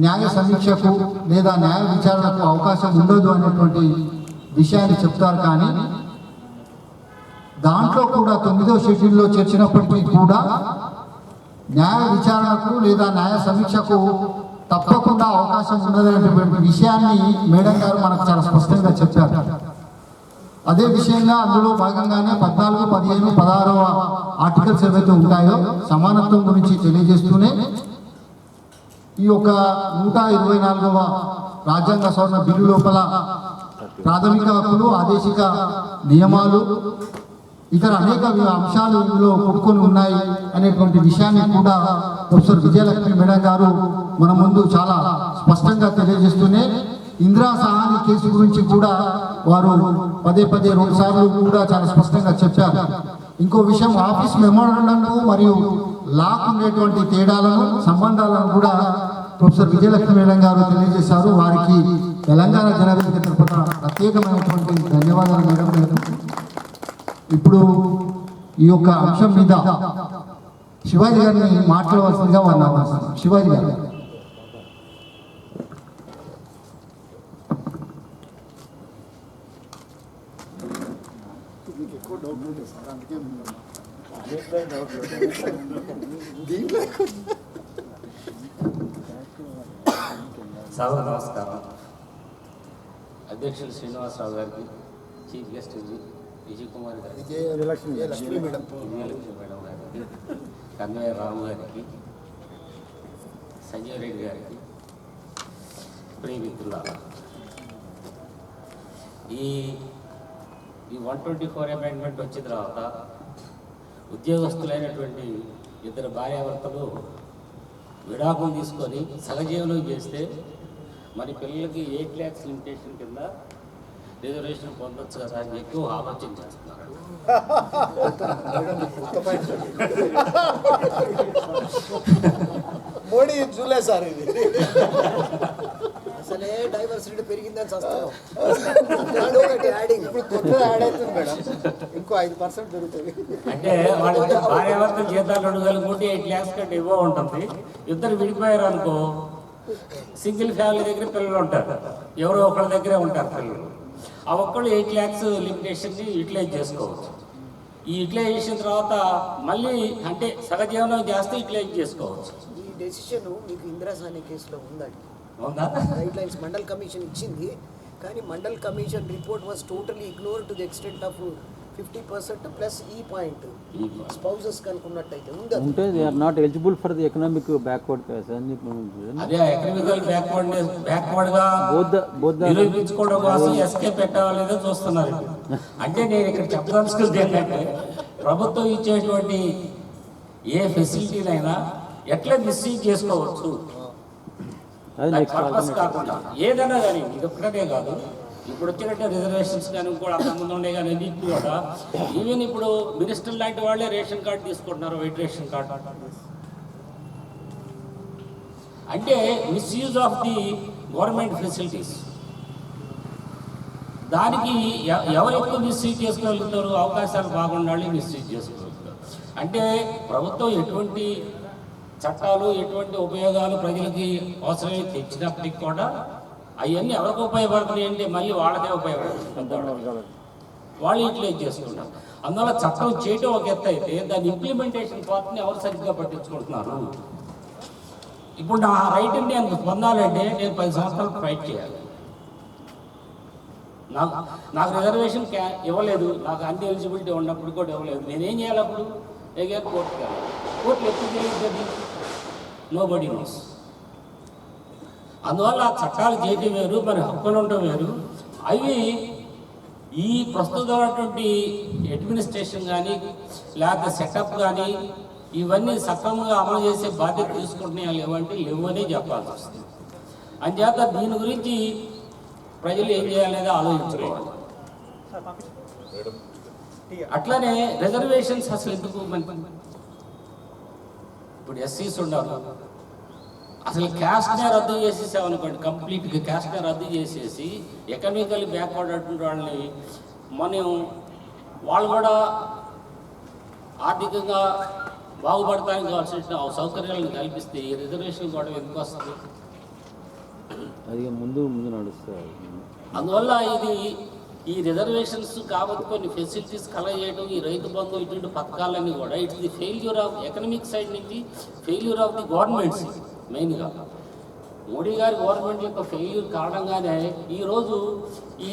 న్యాయ సమీక్షకు లేదా న్యాయ విచారణకు అవకాశం ఉండదు అనేటువంటి విషయాన్ని చెప్తారు. కానీ దాంట్లో కూడా 9వ షెడ్యూల్లో చేర్చినప్పటికీ కూడా న్యాయ విచారణకు లేదా న్యాయ సమీక్షకు తప్పకుండా అవకాశం ఉన్నదనేటువంటి విషయాన్ని మేడం గారు మనకు చాలా స్పష్టంగా చెప్పారు. అదే విషయంగా అందులో భాగంగానే 14, 15, 16వ ఆర్టికల్స్ ఏవైతే ఉంటాయో సమానత్వం గురించి తెలియజేస్తూనే ఈ యొక్క 124వ రాజ్యాంగ సవరణ బిల్లు లోపల ప్రాథమిక హక్కులు, ఆదేశిక నియమాలు, ఇతర అనేక అంశాలు ఇందులో కొట్టుకొని ఉన్నాయి అనేటువంటి విషయాన్ని కూడా ప్రొఫెసర్ విజయలక్ష్మి మేడం గారు మన ముందు చాలా స్పష్టంగా తెలియజేస్తూనే ఇందిరా సహాని కేసు గురించి కూడా వారు పదే 2 సార్లు కూడా చాలా స్పష్టంగా చెప్పారు. ఇంకో విషయం ఆఫీస్ మెమోరాండంకు మరియు లాకు ఉండేటువంటి తేడాలను, సంబంధాలను కూడా ప్రొఫెసర్ విజయలక్ష్మి మేడం గారు తెలియజేశారు. వారికి తెలంగాణ జనవేదిక తరపున ప్రత్యేకమైనటువంటి ధన్యవాదాలు మేడం గారు. ఇప్పుడు ఈ యొక్క అంశం మీద శివాజీ గారిని మాట్లాడవలసిందిగా వారిని ఆహ్వానిస్తున్నాను. శివాజీ గారు. సభకు నమస్కారం. అధ్యక్షులు శ్రీనివాసరావు గారికి, చీఫ్ గెస్ట్ విజయ్ కుమార్ గారికి, విజయలక్ష్మి మేడం గారికి, కన్వయ్య రాము గారికి, సంజయ్ రెడ్డి గారికి, ప్రియమిత్రులారా, ఈ 124 అమెండ్మెంట్ వచ్చిన తర్వాత ఉద్యోగస్తులైనటువంటి 2 భార్యాభర్తలు విడాకులు తీసుకొని సహజీవనం చేస్తే మన పిల్లలకి 8 lakhs లిమిటేషన్ కింద రిజర్వేషన్ పొందొచ్చు కదా అని ఎక్కువ ఆలోచన చేస్తున్నారు. మోడీ చూలే సార్ ఇది. అసలే డైవర్సిటీ పెరిగిందని చస్తాను. ఇప్పుడు కొత్తగా యాడ్ అవుతుంది మేడం, ఇంకో 5% పెరుగుతుంది. అంటే వాళ్ళ భార్యాభర్తల జీతాలు 2,300 8 lakhs కంటే ఇవ్వ ఉంటుంది. ఇద్దరు విడిపోయారు అనుకో, సింగిల్ ఫ్యామిలీ దగ్గర పిల్లలు ఉంటారు, ఎవరో ఒకళ్ళ దగ్గరే ఉంటారు పిల్లలు. ఆ ఒక్కళ్ళు 8 lakhs లిమిటేషన్ని యూటిలైజ్ చేసుకోవచ్చు. ఈ యూటిలైజ్ చేసిన తర్వాత మళ్ళీ అంటే సహజీవనం చేస్తే యూటిలైజ్ చేసుకోవచ్చు. ఈ డెసిషన్ మీకు ఇందిరాసాని కేసులో ఉందండి. అవునా? గైడ్ లైన్స్ మండల్ కమిషన్ ఇచ్చింది, కానీ Mandal commission report was totally ignore to the extent of 50% plus ఈ పాయింట్ స్పౌజెస్ కనుక్కున్నట్టయితే ఉంది. ఉంటే they are not eligible for the economic backward class అని చెప్పి అదే ఎకనామికల్ బ్యాక్వర్డ్ గా బోధ నిరూపించుకోవడం కోసం ఎస్కే పెట్టాలేదో చూస్తున్నారు. అంటే నేను ఇక్కడ చెప్పదలుచుకుంది ఏంటంటే ప్రభుత్వం ఇచ్చేటువంటి ఏ ఫెసిలిటీనైనా ఎట్లా మిస్యూజ్ చేసుకోవచ్చు అది నెక్స్ట్ పర్పస్ కాకుండా ఏదైనా కానీ ఇది ఒక్కటే కాదు, ఇప్పుడు వచ్చినట్టు రిజర్వేషన్స్ కానీ కూడా అంతకుముందు ఉండే కానీ అన్నింటినీ కూడా ఈవెన్ ఇప్పుడు మినిస్టర్ లాంటి వాళ్ళే రేషన్ కార్డు తీసుకుంటున్నారు, వైట్ రేషన్ కార్డు. అంటే misuse of the government facilities. దానికి ఎవరు ఎక్కువ మిస్యూజ్ చేసుకోగలుగుతారు? అవకాశాలు బాగుండాలి, మిస్యూజ్ చేసుకోగలుగుతారు. అంటే ప్రభుత్వం ఎటువంటి చట్టాలు ఎటువంటి ఉపయోగాలు ప్రజలకి అవసరమైతే తెచ్చినప్పటికి కూడా అవన్నీ ఎవరికి ఉపయోగపడుతున్నాయి అంటే మళ్ళీ వాళ్ళకే ఉపయోగపడుతుంది, వాళ్ళు యూటిలైజ్ చేసుకుంటారు. అందువల్ల చట్టం చేయటం ఒక ఎత్తు అయితే దాని ఇంప్లిమెంటేషన్ పార్ట్ని ఎవరు సరిగ్గా పట్టించుకుంటున్నారు. ఇప్పుడు నా రైట్ నేను పొందాలంటే నేను 10 సంవత్సరాలు ఫైట్ చేయాలి. నాకు రిజర్వేషన్ ఇవ్వలేదు, నాకు అన్ని ఎలిజిబిలిటీ ఉన్నప్పుడు కూడా ఇవ్వలేదు. నేనేం చేయాలి? అప్పుడు ఎగారు కోర్టుకి వెళ్ళాలి. కోర్టులు ఎప్పుడు తెలియదు, నో బడీ నోస్. అందువల్ల చట్టాలు చేయటం వేరు, మరి హక్కులు ఉండటం వేరు. అవి ఈ ప్రస్తుతమైనటువంటి అడ్మినిస్ట్రేషన్ కానీ లేకపోతే సెటప్ కానీ ఇవన్నీ సక్రమంగా అమలు చేసే బాధ్యత తీసుకుంటున్నాయా లేవంటే లేవనే చెప్పాల్సి వస్తుంది. అంచేత దీని గురించి ప్రజలు ఏం చేయాలనేది ఆలోచించుకోవాలి. అట్లానే రిజర్వేషన్స్ అసలు ఎందుకు ఇప్పుడు ఎస్సీస్ ఉండాలి, అసలు క్యాస్ట్నే రద్దు చేసేసామనుకోండి, కంప్లీట్గా క్యాస్ట్నే రద్దు చేసేసి ఎకనామికల్లీ బ్యాక్వర్డ్ అటువంటి వాళ్ళని వాళ్ళు కూడా ఆర్థికంగా బాగుపడటానికి కావాల్సిన సౌకర్యాలను కల్పిస్తే ఈ రిజర్వేషన్ కూడా ఎందుకు వస్తుంది? అది ముందు నడుస్తుంది. అందువల్ల ఈ రిజర్వేషన్స్ కాబట్టి కొన్ని ఫెసిలిటీస్ కలగజేయడం, ఈ రైతు బంధు ఇటువంటి పథకాలన్నీ కూడా it's the failure of economic side నుంచి, ఫెయిల్యూర్ ఆఫ్ ది గవర్నమెంట్స్. మెయిన్గా మోడీ గారి గవర్నమెంట్ యొక్క ఫెయిల్యూర్ కారణంగానే ఈరోజు ఈ